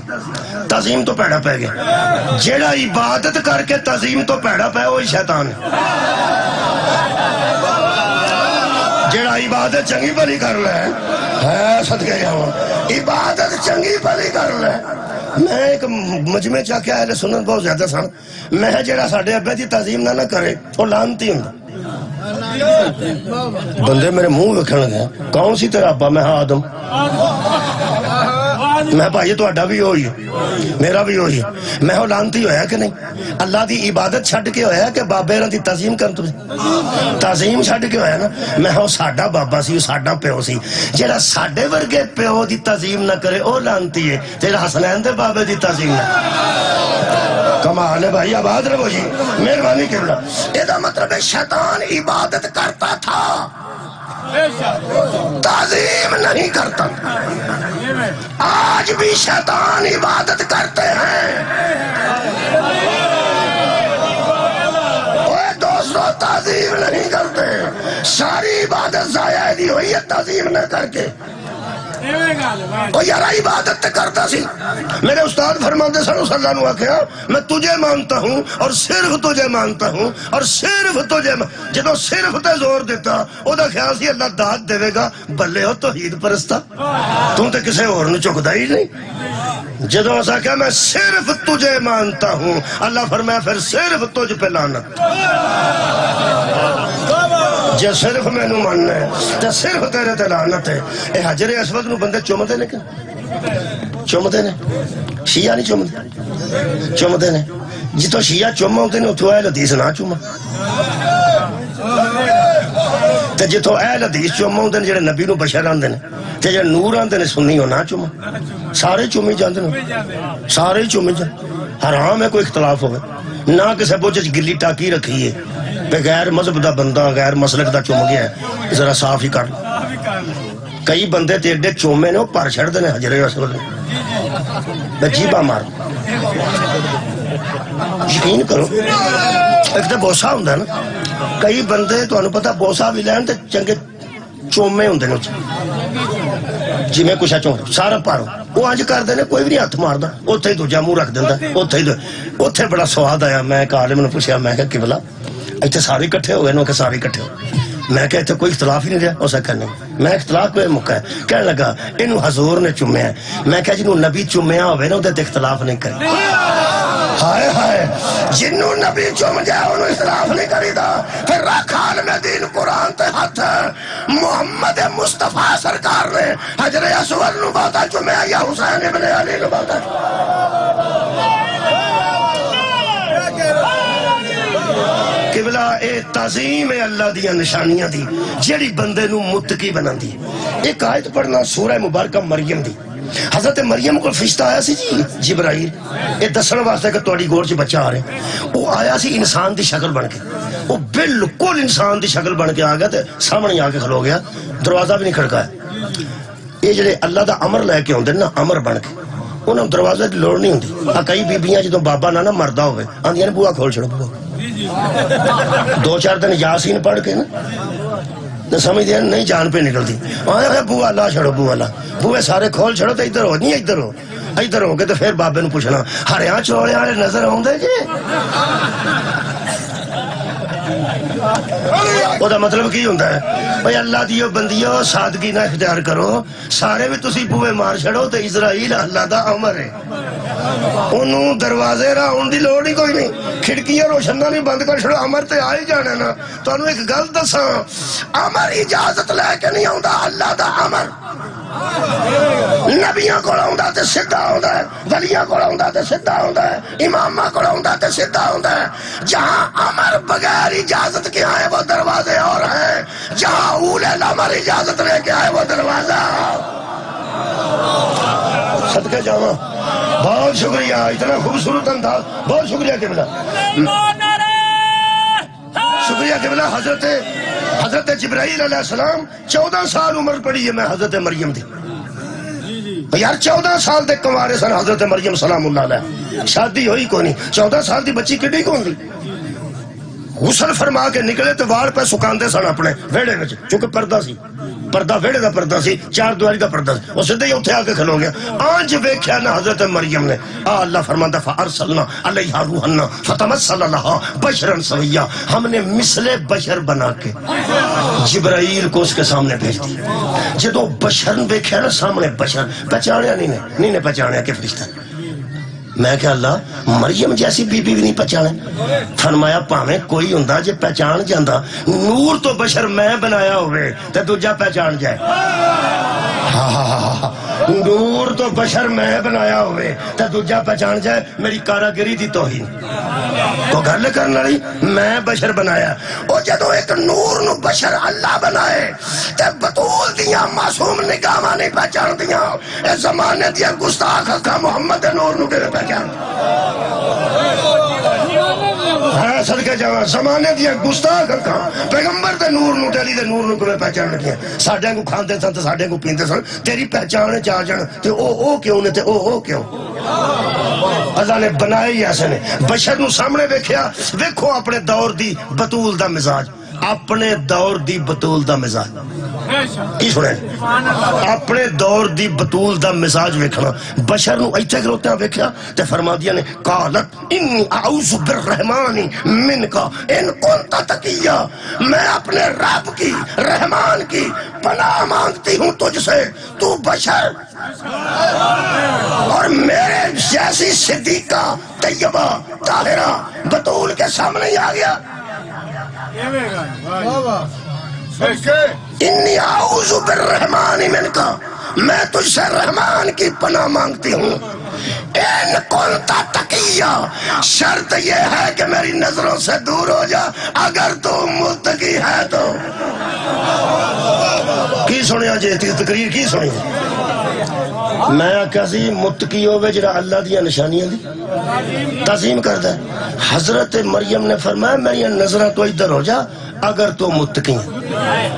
تعظیم تو پیڑا پہ گیا. جیڑا عبادت کر کے تعظیم تو پیڑا پہ وہی شیطان ہے. جیڑا عبادت چنگی بھلی کر لے ہے صدقے جاواں عبادت چنگی بھلی کر لے. میں ایک مجمع چاہ کے اہل سنت بہت زیادہ سن. میں جیڑا ساڈے ابے دی تعظیم نہ کرے وہ لعنتی ہوندا. بندے میرے منہ وکھن گئے کون سی تیرا ابا؟ میں ہاں آدم. میں بھائی تہاڈا بھی ہوئی میرا بھی ہوئی میں ہو لانتی ہویا کہ نہیں اللہ دی عبادت چھڈ کے ہویا کہ بابے دی تعظیم کرن تو تعظیم چھڈ کے ہویا نا میں ہو ساڈا بابا سی ساڈا پیو سی جڑا ساڈے ورگے پیو دی تعظیم نہ کرے او لانتی ہے جڑا حسنین دے بابے دی تعظیم نہ کمال ہے بھائی آباد رہو جی مہربانی کرنا یہ دا مطلب ہے شیطان عبادت کرتا تھا تعظیم نہیں کرتا آج بھی شیطان عبادت کرتے ہیں اوہ دوستو تعظیم نہیں کرتے ساری عبادت ضائع دی ہوئی ہے تعظیم نہ کر کے وہ یارا عبادت کرتا سی میرے استاد فرماتے سن صلی اللہ علیہ وسلم میں تجھے مانتا ہوں اور صرف تجھے مانتا ہوں اور صرف تجھے جدو صرف تے زور دیتا او دا خیال سی اللہ داد دے گا بلے ہو توحید پرستا تم تے کسے اور نو چکدا ہی نہیں جدو ایسا کہا میں صرف تجھے مانتا ہوں اللہ فرمایا پھر صرف تجھ پہ لعنت جے صرف میں نو ماننا ہے تو صرف تیرے تے لعنت ہے اے حجر اسود نو بندے چومدے نے کہ چومدے نے شیعہ نہیں چومدے چومدے نے جتو شیعہ چومہ ہوتے نے اتو اہل حدیث نہ چومہ تے جتو اہل حدیث چومہ ہوتے نے جڑے نبی نو بشر آندے نے تے جڑے نور آندے نے سنی ہو نہ چومہ سارے چومی جاندے نے سارے چومی جاندے حرام ہے کوئی اختلاف ہوئے نہ کسے بوجھ گلی ٹاکی رکھی ہے غیر مذہب دا بندہ غیر مسلک دا چوم گیا ہے ذرا صاف ہی کر کئی بندے تے ایڈے چومے نے وہ پر چھڑ دینے حجر اسود نے جیبہ مار یقین کرو ایک تے بوسا ہوں دا نا کئی بندے تو انہوں پتا بوسا بھی لین تے چنگے چومے ہوں دینے جی میں کچھ چوم سارا پارو وہ آج کر دینے کوئی بھی نہیں ہاتھ مار دا اوتھے ہی دو جامو رکھ دیندہ اوتھے بڑا سواد آیا میں ایک عالم نے پوچھا میں کہا قبلہ ایتھے سارے کٹھے ہو گئے نو کہ سارے کٹھے ہو میں کہا ایتھے کوئی اختلاف ہی نہیں رہا اسے کہا نہیں میں اختلاف کوئی موقع ہے کہنے لگا انہوں حضور نے چومے ہیں میں کہا جنہوں نبی چومیا ہوئے نا ادھے اختلاف نہیں کرے ہائے ہائے جنہوں نبی چوم جائے انہوں اختلاف نہیں کری دا پھر رکھ عالم دین قرآن تے ہاتھ محمد مصطفیٰ سرکار نے حجر اسود نو باتا چومیا یا حسین ابن علی نو باتا قبلہ اے تعظیم اللہ دیا نشانیاں دی جیڑی بندے نو متقی بنا دی ایک آیت پڑھنا سورہ مبارکہ مریم دی حضرت مریم کو فرشتہ آیا سی جی جبرائیل اے دسن واسطے کہ توڑی گور چی بچہ آ رہے وہ آیا سی انسان دی شکل بن کے وہ بالکل انسان دی شکل بن کے آ گیا تے سامنے آ کے کھلو گیا دروازہ بھی نہیں کھڑکایا یہ جڑے اللہ دا امر لے کے ہوندے نا امر بن کے انہوں دروازہ دی لوڑ نہیں ہوندی کئی بیبیاں جدوں بابا نہ مردہ ہوئے آندیاں نے بوا کھول چھڑو بوا دو چار دن یاسین پڑھ کے نا سمجھ دیا نہیں جان پہ نکلتی آیا ہے بوا اللہ چھڑو بوا اللہ بوے سارے کھول چھڑو تو ادھر ہو نہیں ادھر ہو کے تو پھر بابے نو پوچھنا ہریاں چوڑے آنے نظر ہوں دے جی وہ دا مطلب کی ہوندہ ہے بھئی اللہ دیو بندیو سادگی نہ اختیار کرو سارے بھی تسی بوے مار چھڑو تو اسرائیل اللہ دا عمر ہے انہوں دروازے راہ ان دی لوڑ ہی کوئی نہیں کھڑکیاں روشنہ نہیں بند کر چھڑو عمر تے آئی جانے نا تو انہوں ایک گل دساں عمر اجازت لے کے نہیں ہوندہ اللہ دا عمر نبیاں کو ہوندہ تے سدھا ہوندہ ہے ولیاں کو ہوندہ تے سدھا ہوندہ ہے امامہ کو ہوندہ تے سدھا ہوندہ ہے جہاں عمر بغیر اجازت کے آئے وہ دروازے اور ہیں جہاں اول الامر اجازت لے کے آئے وہ دروازہ صدقہ جاؤں بہت شکریہ اتنا خوبصورت انداز بہت شکریہ قبلہ شکریہ قبلہ حضرت جبرائیل علیہ السلام 14 سال عمر پڑی ہے میں حضرت مریم دی یار 14 سال دے کمارے سن حضرت مریم سلام اللہ علیہ شادی ہوئی کو نہیں 14 سال دی بچی کڈی کون دی غسل فرما کے نکلے تو وار پہ سکاندے سن اپنے ویڑے میں چونکہ پردہ سی پردہ ویڑے دا پردہ سی چار دواری دا پردہ سی وہ صدی اتھے آکے کھلو گیا آنج ویکھیا نا حضرت مریم نے اللہ فرماندہ فَأَرْسَلْنَا عَلَيْهَا رُوحَنَّا فَتَمَثَّلَ لَهَا بَشْرًا سَوِيًّا ہم نے مثل بشر بنا کے جبرائیل کو اس کے سامنے بھیج دی جدو بشر ویکھیا نا سامنے بشر پہچانیا نہیں پہچانیا کہ فرشتہ میں کہ اللہ مریم جیسی بی بی بھی نہیں پہچانے فرمایا پاویں کوئی ہوندا جے پہچان جاندا نور تو بشر میں بنایا ہوئے تے دوجا پہچان جائے نور تو بشر میں بنایا ہوئے تو دوجا پہچان جائے میری کاراگری دی توہین تو گل کرنے والی میں بشر بنایا او جدو ایک نور نو بشر اللہ بنائے تے بطول دیاں معصوم نگاہاں نہیں پہچان دیاں اے زمانے دیا گستاخ کا محمد نور نو کے پہچان ہاں صدقہ جاواں زمانے دیا گستاخ کا پیغمبر دے نور نو ٹیلی دے نور نو کمیں پہچان لگیاں ساڑھے کو کھاندے سن تے ساڑھے کو پیندے سن تیری پہچان چاہ جان تے او کیوں نے تے او کیوں اللہ نے بنائے ہی ایسے نے بشر نو سامنے ویکھو اپنے دور دی بطول دا مزاج اپنے دور دی بطول دا مزاج کی سنے اپنے دور دی بطول دا مزاج ویکھنا بشر نو ایتھے کروتے ہیں ویکھیا تے فرما دیا نے قالت انی اعوذ بالرحمن منکا ان کنتا تقیہ میں اپنے رب کی رحمان کی پناہ مانگتی ہوں تجھ سے تو بشر اور میرے جیسی صدیقہ طیبہ طاہرہ بطول کے سامنے ہی آ گیا انی اعوذ بالرحمن منکا میں تجھ سے رحمان کی پناہ مانگتی ہوں ان کنتا تقیہ شرط یہ ہے کہ میری نظروں سے دور ہو جا اگر تو متقی ہے تو کی سنیا جی تقریر کی سنیا میں کسی متقی ہوئے جرا اللہ دیا نشانیاں دی تعظیم کردہ حضرت مریم نے فرمایا میری نظرہ تو ادھر ہو جا اگر تو متقی ہیں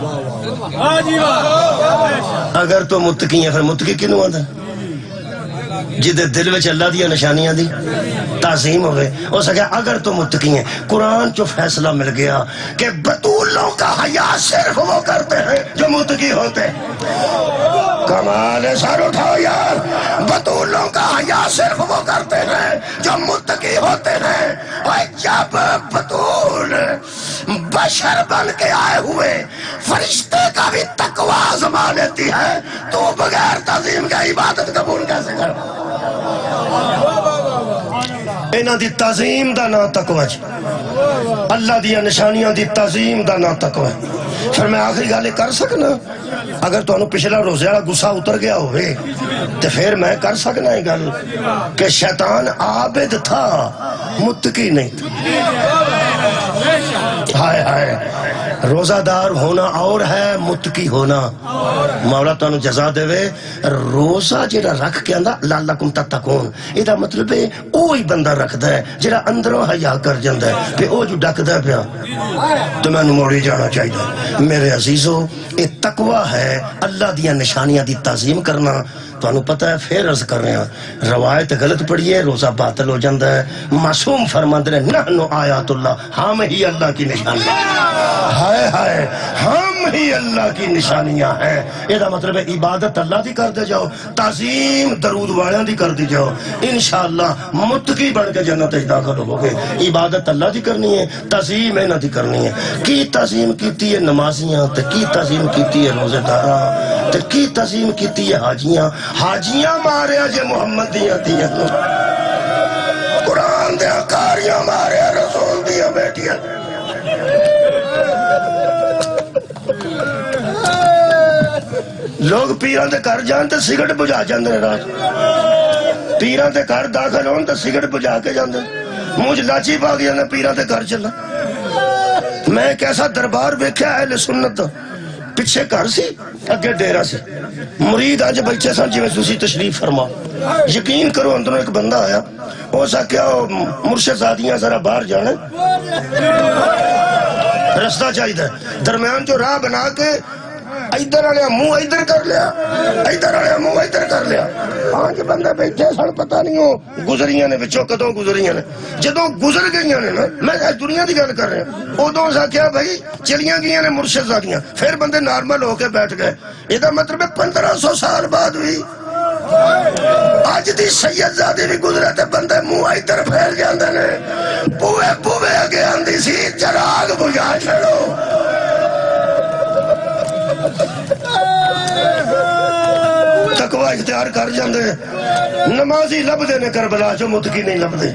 اگر تو متقی ہیں پھر متقی کیوں آتا جدے دل وچ اللہ دیا نشانیاں دی تعظیم ہوئے ہو سکیا اگر تو متقی ہیں قرآن جو فیصلہ مل گیا کہ بطولوں کا حیا صرف وہ کرتے ہیں جو متقی ہوتے کمال سر اٹھاؤ یار بطولوں کا حیا صرف وہ کرتے ہیں جو متقی ہوتے ہیں اور جب بطول بشر بن کے آئے ہوئے فرشتے کا بھی تقوی آزما لیتی ہے تو بغیر تعظیم کا عبادت قبول کیسے کر اینا دی تعظیم دا نا تقوی اللہ دیا نشانیاں دی تعظیم دا نا تقوی پھر میں آخری گالے کر سکنا اگر تو انہوں پچھلا روزے والا غصہ اتر گیا ہوئے تو پھر میں کر سکنا ہے گل کہ شیطان عابد تھا متقی نہیں تھا ہائے ہائے روزہ دار ہونا اور ہے متقی ہونا مولا تو انہوں جزا دے وے روزہ جیڑا رکھ کے اندھا لعلکم تتقون ایدہ مطلب ہے اوہی بندہ رکھ دے جیڑا اندروں حیا کر جاندہ ہے پہ او جو ڈک دے پیا تو میں انہوں موڑی جانا چاہیے میرے عزیزو یہ تقوی ہے اللہ دیا نشانیاں دی تعظیم کرنا تو انہوں پتہ ہے پھر عرض کر رہے ہیں روایت غلط پڑھی ہے روزہ باطل ہو جاندہ ہے معصوم فرماندے رہے نحنو آیات اللہ ہم ہی اللہ کی نشانیاں ہائے ہائے ہم ہی اللہ کی نشانیاں ہیں یہ دا مطلب ہے عبادت اللہ دی کر دے جاؤ تعظیم درود والیاں دی کر دی جاؤ انشاءاللہ متقی بن کے جنت داخل ہو گے عبادت اللہ دی کرنی ہے تعظیم ہے نہ دی کرنی ہے کی تعظیم کیتی ہے نمازیاں تے کی تعظیم کیتی ہے روزے داراں تے کی تعظیم کیتی ہے حاجیاں ماریا جے محمد دیاں دیاں قرآن دیاں کاریاں ماریا رسول دیاں بیٹیاں لوگ پیران دے گھر جانتے سگرٹ بجھا جاندے رات پیران دے گھر داخل ہون تے سگرٹ بجھا کے جاندے مجھ لاچی پا گیا نا پیران دے گھر چلا میں ایک ایسا دربار بیکھیا اہل سنت پچھے گھر سی اگے ڈیرہ سی مرید آج بچے سن جی میں سوسی تشریف فرما یقین کرو اندروں ایک بندہ آیا وہ سا کیا مرشد زادیاں ذرا باہر جانے رستہ چاہیے درمیان جو راہ بنا کے ادھر آلیا منہ ادھر کر لیا ادھر آلیا منہ ادھر کر لیا پانچ بندے بیٹھے سن پتہ نہیں ہو گزریاں نے بچوں کدوں گزریاں نے جدوں گزر گئیاں نے نا میں دنیا دی گل کر رہا ہوں ادوں سا کیا بھائی چلیاں گئیاں نے مرشد زادیاں پھر بندے نارمل ہو کے بیٹھ گئے یہ دا مطلب ہے 1500 سال بعد بھی آج دی سید زادی بھی گزرے تے بندے منہ ادھر پھیل جاندے نے بوئے بوئے اگے آندی سی چراغ بجھا چھڑو تقوی اختیار کر جاندے نمازی لب دے نے کربلا جو متقی نہیں لب دے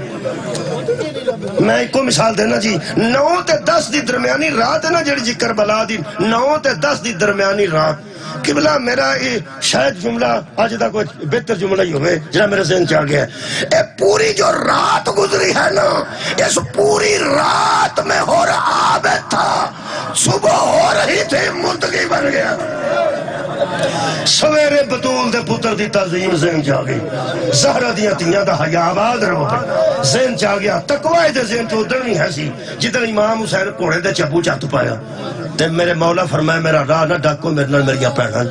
میں ایک کو مثال دینا جی 9 تے 10 دی درمیانی رات ہے نا جڑی جی کربلا دی 9 تے 10 دی درمیانی رات قبلہ میرا یہ شاید جملہ آج دا کوئی بہتر جملہ ہی ہوئے جنہا میرے ذہن چاہ گیا ہے اے پوری جو رات گزری ہے نا اس پوری رات میں ہو رہا عابد تھا صبح ہو رہی تھی مردگی بن گیا سویرے بطول دے پتر دی تعظیم ذہن چاہ گئی زہرہ دیاں تیاں دا حیاء آباد رہو ذہن چاہ گیا تقوی دے ذہن تو ادھر نہیں ہے سی جدھر امام حسین کوڑے دے چبو چاہت پایا تے میرے مولا فرمائے میرا راہ نہ ڈاکو میرے نال میری پہنا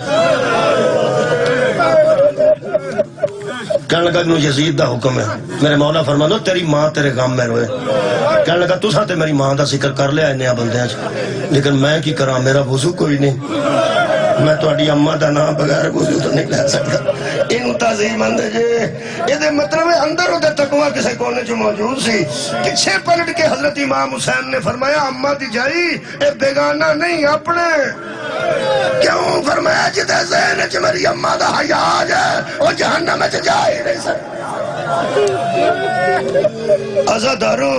کہنے لگا انہوں یزید دا حکم ہے میرے مولا فرما دو تیری ماں تیرے غم میں روئے کہنے لگا تو ساتھ میری ماں دا ذکر کر لیا انہیں بندے لیکن میں کی کراں میرا وضو کوئی نہیں میں تو اڈی اممہ دا نام بغیر وضو تو نہیں لے سکتا انہوں تعظیم اندے جے یہ دے مطلب اندر ہو دے تقوی کسے کونے جو موجود سی پیچھے پلٹ کے حضرت امام حسین نے فرمایا اممہ دی جائی اے بیگانہ نہیں اپنے کیوں فرمایا جدے ذہن چ میری اممہ دا حیاء جائے وہ جہنم میں جا ہی نہیں سکتا عزادارو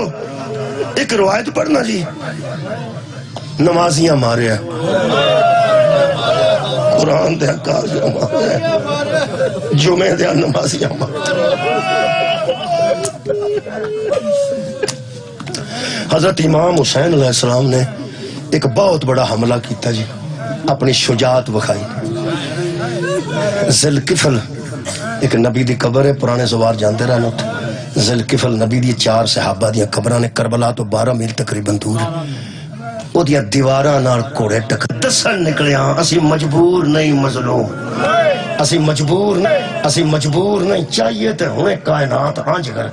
ایک روایت پڑھنا جی نمازیاں مارے ہیں قرآن دے کاغذ مارے جمعہ دے نمازیاں مارے حضرت امام حسین علیہ السلام نے ایک بہت بڑا حملہ کیتا جی اپنی شجاعت بکھائی ذوالکفل ایک نبی دی قبر ہے پرانے زوار جانتے رہنا ذوالکفل نبی دی 4 صحابہ دیا قبران کربلا تو 12 میل تقریباً دور وہ دیا دیواراں نال کوڑے ٹک دسن نکلے ہاں اسی مجبور نہیں مظلوم اسی مجبور نہیں چاہیے تے ہوئے کائنات آنج کر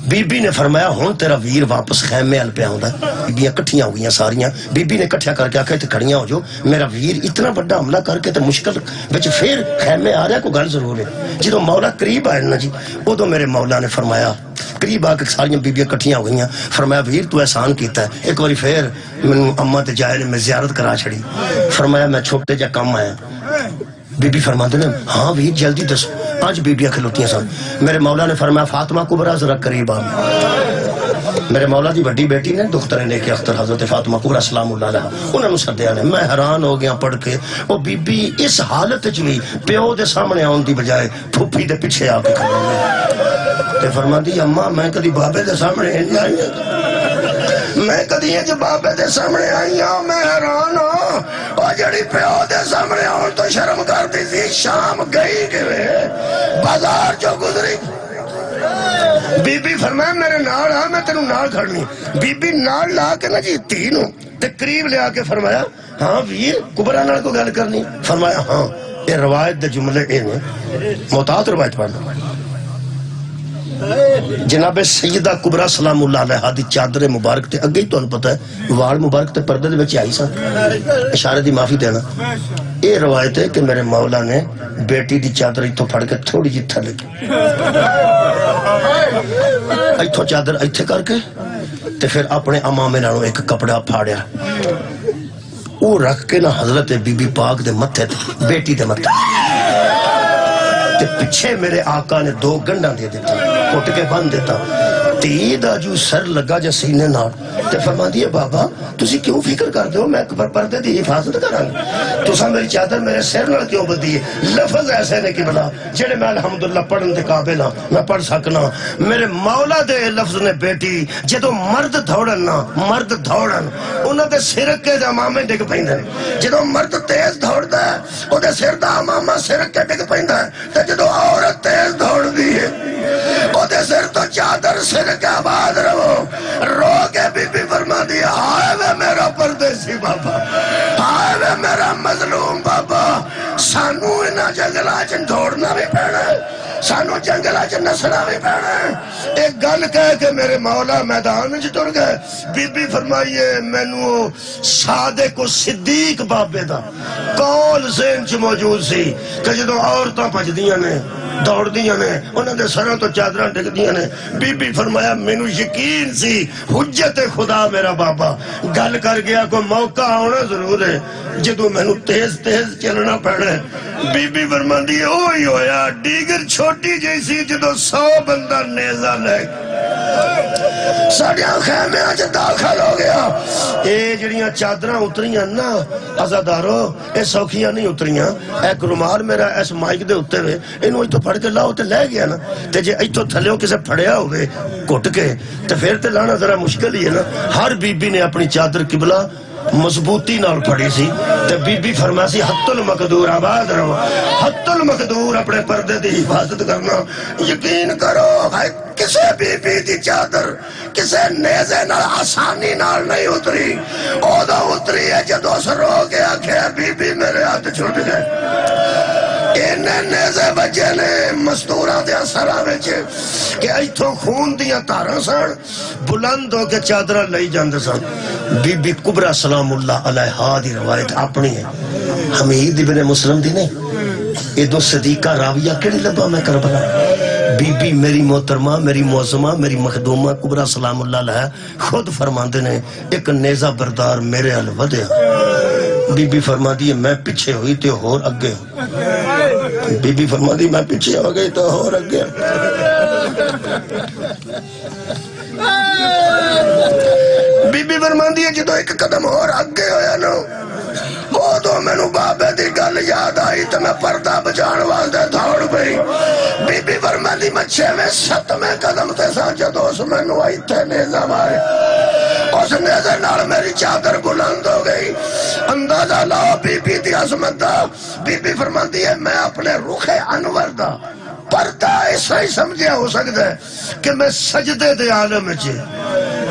بی بی نے فرمایا ہون تیرا ویر واپس خیمے ال پہ آؤں دا بی بیاں کٹھیاں ہوئیاں ساریاں بی بی نے کٹھیا کر کے آکھا تے کھڑیاں ہو جو میرا ویر اتنا بڑا حملہ کر کے تے مشکل بچ پھر خیمے آ رہا ہے کوئی گل ضرور ہے جدو مولا قریب آئے نا جی وہ تو میرے مولا نے فرمایا قریب آ کے ساریاں بی بیاں کٹھیاں ہو گئیاں فرمایا ویر تو احسان کیتا ہے ایک باری پھر میں اماں تے جائے میں زیارت کرا چھڑی فرمایا میں چھوٹے جا کم آیا بی بی فرماتے ہیں ہاں ویر جلدی دس آج بی بیاں کھلوتیاں سن میرے مولا نے فرمایا فاطمہ کبرا ذرا قریب آ میرے مولا دی بڑی بیٹی نے دختر نیک اختر حضرت فاطمہ کبرا سلام اللہ علیہ انہوں نے سدیا نے میں حیران ہو گیا پڑھ کے وہ بی بی اس حالت چوی پیو دے سامنے آن دی بجائے پھوپھی دے پیچھے آ کے کھڑا تے فرماتی اماں میں کدی بابے دے سامنے نہیں آئی میں کدی یہ جو بابے دے سامنے آئی ہوں میں حیران ہوں اور جڑی پیو دے سامنے آن تو شرم کرتی تھی شام گئی کہ بازار جو گزری بی بی فرمایا میرے نال آ میں تینوں نال کھڑنی بی بی نال لا کے نا جی تینوں تے قریب لے آ کے فرمایا ہاں ویر کبرا نال کو گل کرنی فرمایا ہاں یہ روایت دے جملے اے نے محتاط روایت پڑھنا جناب سیدہ کبرا سلام اللہ علیہ دی چادر مبارک تے اگے ہی تو پتہ ہے وال مبارک تے پردے دے وچ آئی سا اشارے دی معافی دینا یہ روایت ہے کہ میرے مولا نے بیٹی دی چادر ایتھوں پھڑ کے تھوڑی جی تھلے کی ایتھوں چادر ایتھے کر کے تے پھر اپنے امامے نالوں ایک کپڑا پھاڑیا وہ رکھ کے نا حضرت بی بی پاک دے متھے تے بیٹی دے متھے تے پیچھے میرے آقا نے 2 گنڈا دے دیتا کٹ کے بند دیتا تیدہ جو سر لگا جا سینے نال تے فرما دیئے بابا تسی کیوں فکر کر دے ہو میں پردے دی حفاظت کرانگا تسا میری چادر میرے سر نال کیوں بدی ہے لفظ ایسے نے کی بلا جڑے میں الحمدللہ پڑھن دے قابل ہاں میں پڑھ سکنا میرے مولا دے لفظ نے بیٹی جدو مرد دھوڑن نا مرد دھوڑن انہوں دے سرکے دے امامے ڈگ پہندن جدو مرد تیز دھوڑ دا ہے او دے سر دا امامہ سرکے ڈگ پہندن تے جدو عورت تیز دھوڑ دی ہے او دے سر تو چادر سر کے آباد رہو رو کے بی بی فرما دیا آئے وے میرا پردیسی بابا آئے وے میرا مظلوم بابا سانو انہا جنگلہ چن دھوڑنا بھی پیڑا ہے سانو جنگلہ چن نسنا بھی پیڑا ہے ایک گل کہے کہ میرے مولا میدان جو ٹر گئے بی بی فرمائیے مینو صادق و صدیق بابے دا کول ذہن چ موجود سی کہ جدو عورتاں پج دیاں نے دوڑ دیاں نے انہوں نے سروں تو چادرہ ڈگ دیاں نے بی بی فرمایا مینو یقین سی حجت خدا میرا بابا گل کر گیا کوئی موقع ہونا ضرور ہے جدو مینو تیز تیز چلنا پڑے بی بی فرمان دی اوہی ہویا ڈیگر چھوٹی جیسی جدو 100 بندہ نیزہ لے ساڈیاں خیمیاں چ داخل ہو گیا. اے جڑیاں چادراں اتریاں نا عزادارو اے سوکھیاں نہیں اتریاں. ایک رومال میرا اس مائک دے اتتے ہوئے اینو ایتھوں پھڑ کے لاؤ تے لے گیا نا تے جے ایتھوں تھلیوں کسے پھڑیا ہوئے گھٹ کے تے پھر تے لانا ذرا مشکل ہی ہے نا. ہر بی بی نے اپنی چادر قبلہ مضبوطی نال پھڑی سی تے بی بی فرما سی حت المقدور آباد رہو. حت المقدور اپنے پردے دی حفاظت کرنا. یقین کرو کسے بی بی دی چادر کسے نیزے نال آسانی نال نہیں اتری. اودا اتری ہے جدو سرو کے آکھے بی بی میرے ہاتھ چھوٹ گئے. انہیں نیزے بجے نے مستوراں دیا سرا وچے کہ ایتھوں خون دیا تاراں سن بلند ہو کے چادرہ لئی جاندے سن. بی بی کبرا سلام اللہ علیہا دی روایت اپنی ہے, حمید ابن مسلم دی نہیں. یہ دو صدیقہ راویہ کیڑی لبا میں کربلا. بی بی میری محترمہ میری معظمہ میری مخدومہ کبرا سلام اللہ علیہ خود فرماندے نے ایک نیزہ بردار میرے حل ودیا. بی بی فرما دی میں پیچھے ہوئی تے اور اگے. بی بی فرما دی میں پیچھے ہو گئی تو اور اگے. بی بی فرما دی جدو ایک قدم اور اگے ہویا نا وہ تو میں نو بابے دی گل یاد آئی تو میں پردہ بچان واسطے دوڑ پئی. بی بی فرما دی میں 6ویں 7ویں قدم تے سا جدو اس میں نو آئی تے نیزہ مارے. اس نیزے نال میری چادر بلند ہو گئی. اندازہ لاؤ بی بی دی عظمت دا. بی بی فرما دی ہے میں اپنے رخ انور دا پردہ ایسا ہی سمجھیا ہو سکتا ہے کہ میں سجدے دے عالم چے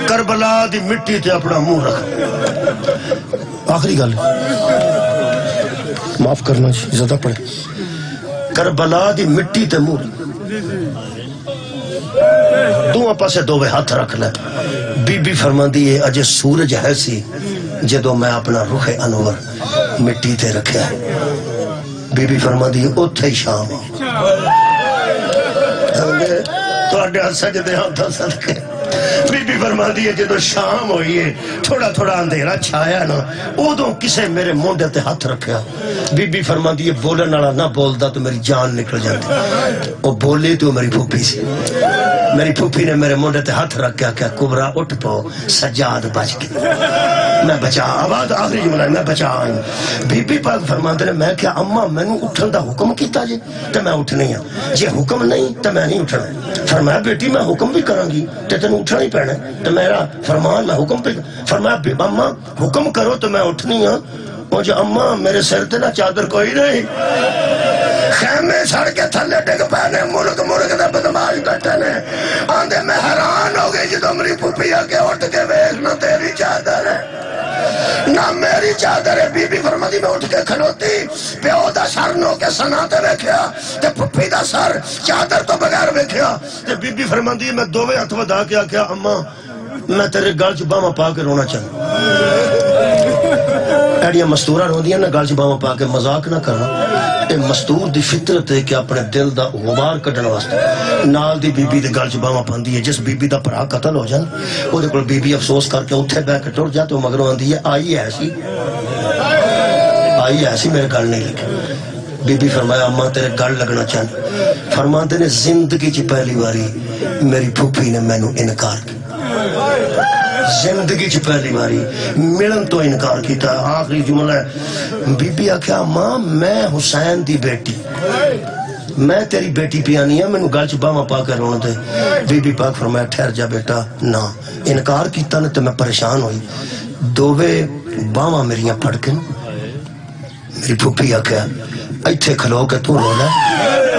کربلا دی مٹی تے اپنا منہ رکھ. آخری گل معاف کرنا زیادہ پڑے. کربلا دی مٹی تے منہ دو پاسے دووے ہاتھ رکھ لے. بی بی فرما دی ہے اجے سورج ہے سی جدو میں اپنا رخ انور مٹی تے رکھیا ہے. بی بی فرما دی ہے اتھے ہی شام تو اڈے سجدے ہاتھ صدقے. بی بی فرما دی ہے جدو شام ہوئی ہے تھوڑا تھوڑا اندھیرا چھایا نا ادو کسے میرے موڈے تے ہاتھ رکھیا. بی بی فرما دی ہے بولن والا نہ بولدا تو میری جان نکل جاتی. وہ بولی تو میری پھوپھی سی. میری پھوپھی نے میرے موڈے تے ہاتھ رکھیا کہ کبرا اٹھ پاؤ سجاد بچ گئی. میں بچا آواز آخری جملہ میں بچا آئی. بی بی پاک فرماتے نے میں کیا اماں میں نے اٹھن دا حکم کیتا جی تو میں اٹھنی ہاں جی حکم نہیں تو میں نہیں اٹھنا. فرمایا بیٹی میں حکم بھی کروں گی تو تینوں اٹھنا ہی پینا تو میرا فرمان میں حکم پہ. فرمایا اماں حکم کرو تو میں اٹھنی ہاں. وہ جو اماں میرے سر تے نہ چادر کوئی نہیں خیمے سڑ کے تھلے ڈگ پہنے ملک مرک دے بدماش کٹے نے آندے میں حیران ہو گئی جدو میری پھوپھی آ کے اٹھ کے ویکھ نہ تیری چادر ہے نہ میری چادر ہے. بی بی فرما دی میں اٹھ کے کھلوتی پیو دا سر نو کے سنا تے ویکھیا تے پھوپھی دا سر چادر تو بغیر ویکھیا. تے بی بی فرما دی میں دوویں ہاتھ ودا کے آکھیا اماں میں تیرے گل چ باواں پا کے رونا چاہنا. ایڈیاں مستورہ روندیاں نا گل چ باواں پا کے مذاق نہ کرنا. اے مستور دی فطرت ہے کہ اپنے دل دا غبار کڈن واسطے نال دی بی بی دے گل چ باواں پاندی ہے. جس بی بی دا بھرا قتل ہو جان او دے کول بی بی افسوس کر کے اوتھے بیٹھ کے ٹر جا تو مگروں آندی ہے آئی ایسی میرے گل نہیں لگی. بی بی فرمایا اماں تیرے گل لگنا چاہنا. فرماندے نے زندگی چ پہلی باری میری پھوپھی نے مینوں انکار کیا. زندگی چ پہلی باری ملن تو انکار کیتا. آخری جملہ ہے بی بی آکھیا ماں میں حسین دی بیٹی میں تیری بیٹی پیانی ہے مینوں گل چ باواں پا کے رونا دے. بی بی پاک فرمایا ٹھہر جا بیٹا نہ انکار کیتا نے تو میں پریشان ہوئی. دووے باواں میریاں پھڑ کے میری پھوپھی آکھیا ایتھے کھلو کے تو رو لے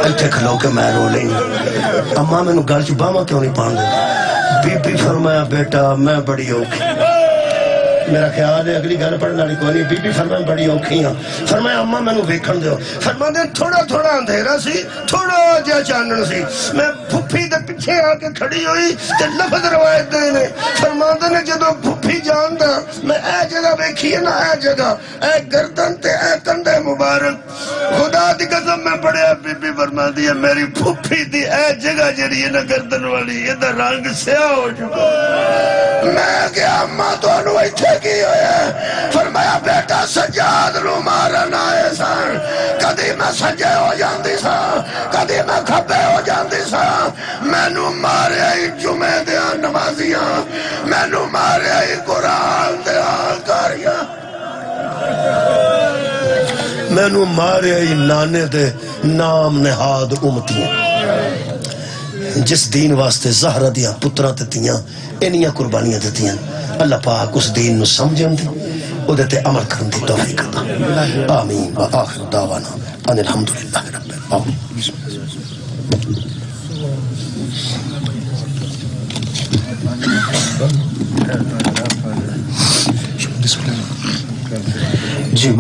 ایتھے کھلو کے میں رو لیں. اماں مینوں گل چ باواں کیوں نہیں پان دے. بی بی فرمایا بیٹا میں بڑی اوکھی میرا خیال ہے اگلی گل پڑھنے والی کوئی نہیں. بی بی فرمایا بڑی اوکھی ہاں. فرمایا اماں مینوں ویکھن دیو. فرماندے تھوڑا تھوڑا اندھیرا سی تھوڑا جہا چانن سی. میں پھوپھی دے پیچھے آ کے کھڑی ہوئی تے لفظ روایت دے نے فرماندے نے جدوں پھوپھی جاندا میں اے جگہ ویکھی ہے نا اے جگہ اے گردن تے اے کندھے مبارک خدا دی قسم میں پڑھیا. بی بی فرماندی ہے میری پھوپھی دی اے جگہ جڑی ہے نا گردن والی یہ رنگ سیاہ ہو چکا. میں کیا اماں تانوں ایتھے کی ہویا. فرمایا بیٹا سجاد نو مارن آئے سن کدی میں سجے ہو جاندی سا کدی میں کھبے ہو جاندی سا مینوں ماریا ہی جمعے دیاں مینو ماریا ہی قرآن دے آکاریا مینو ماریا ہی نانے دے نام نہاد امتیاں جس دین واسطے زہرہ دیاں پترہ دیتیاں انیاں قربانیاں دیتیاں اللہ پاک اس دین نو سمجھن دی او دیتے عمل کرن دی توفیق عطا آمین و آخر دعوانا ان الحمدللہ رب العالمین جی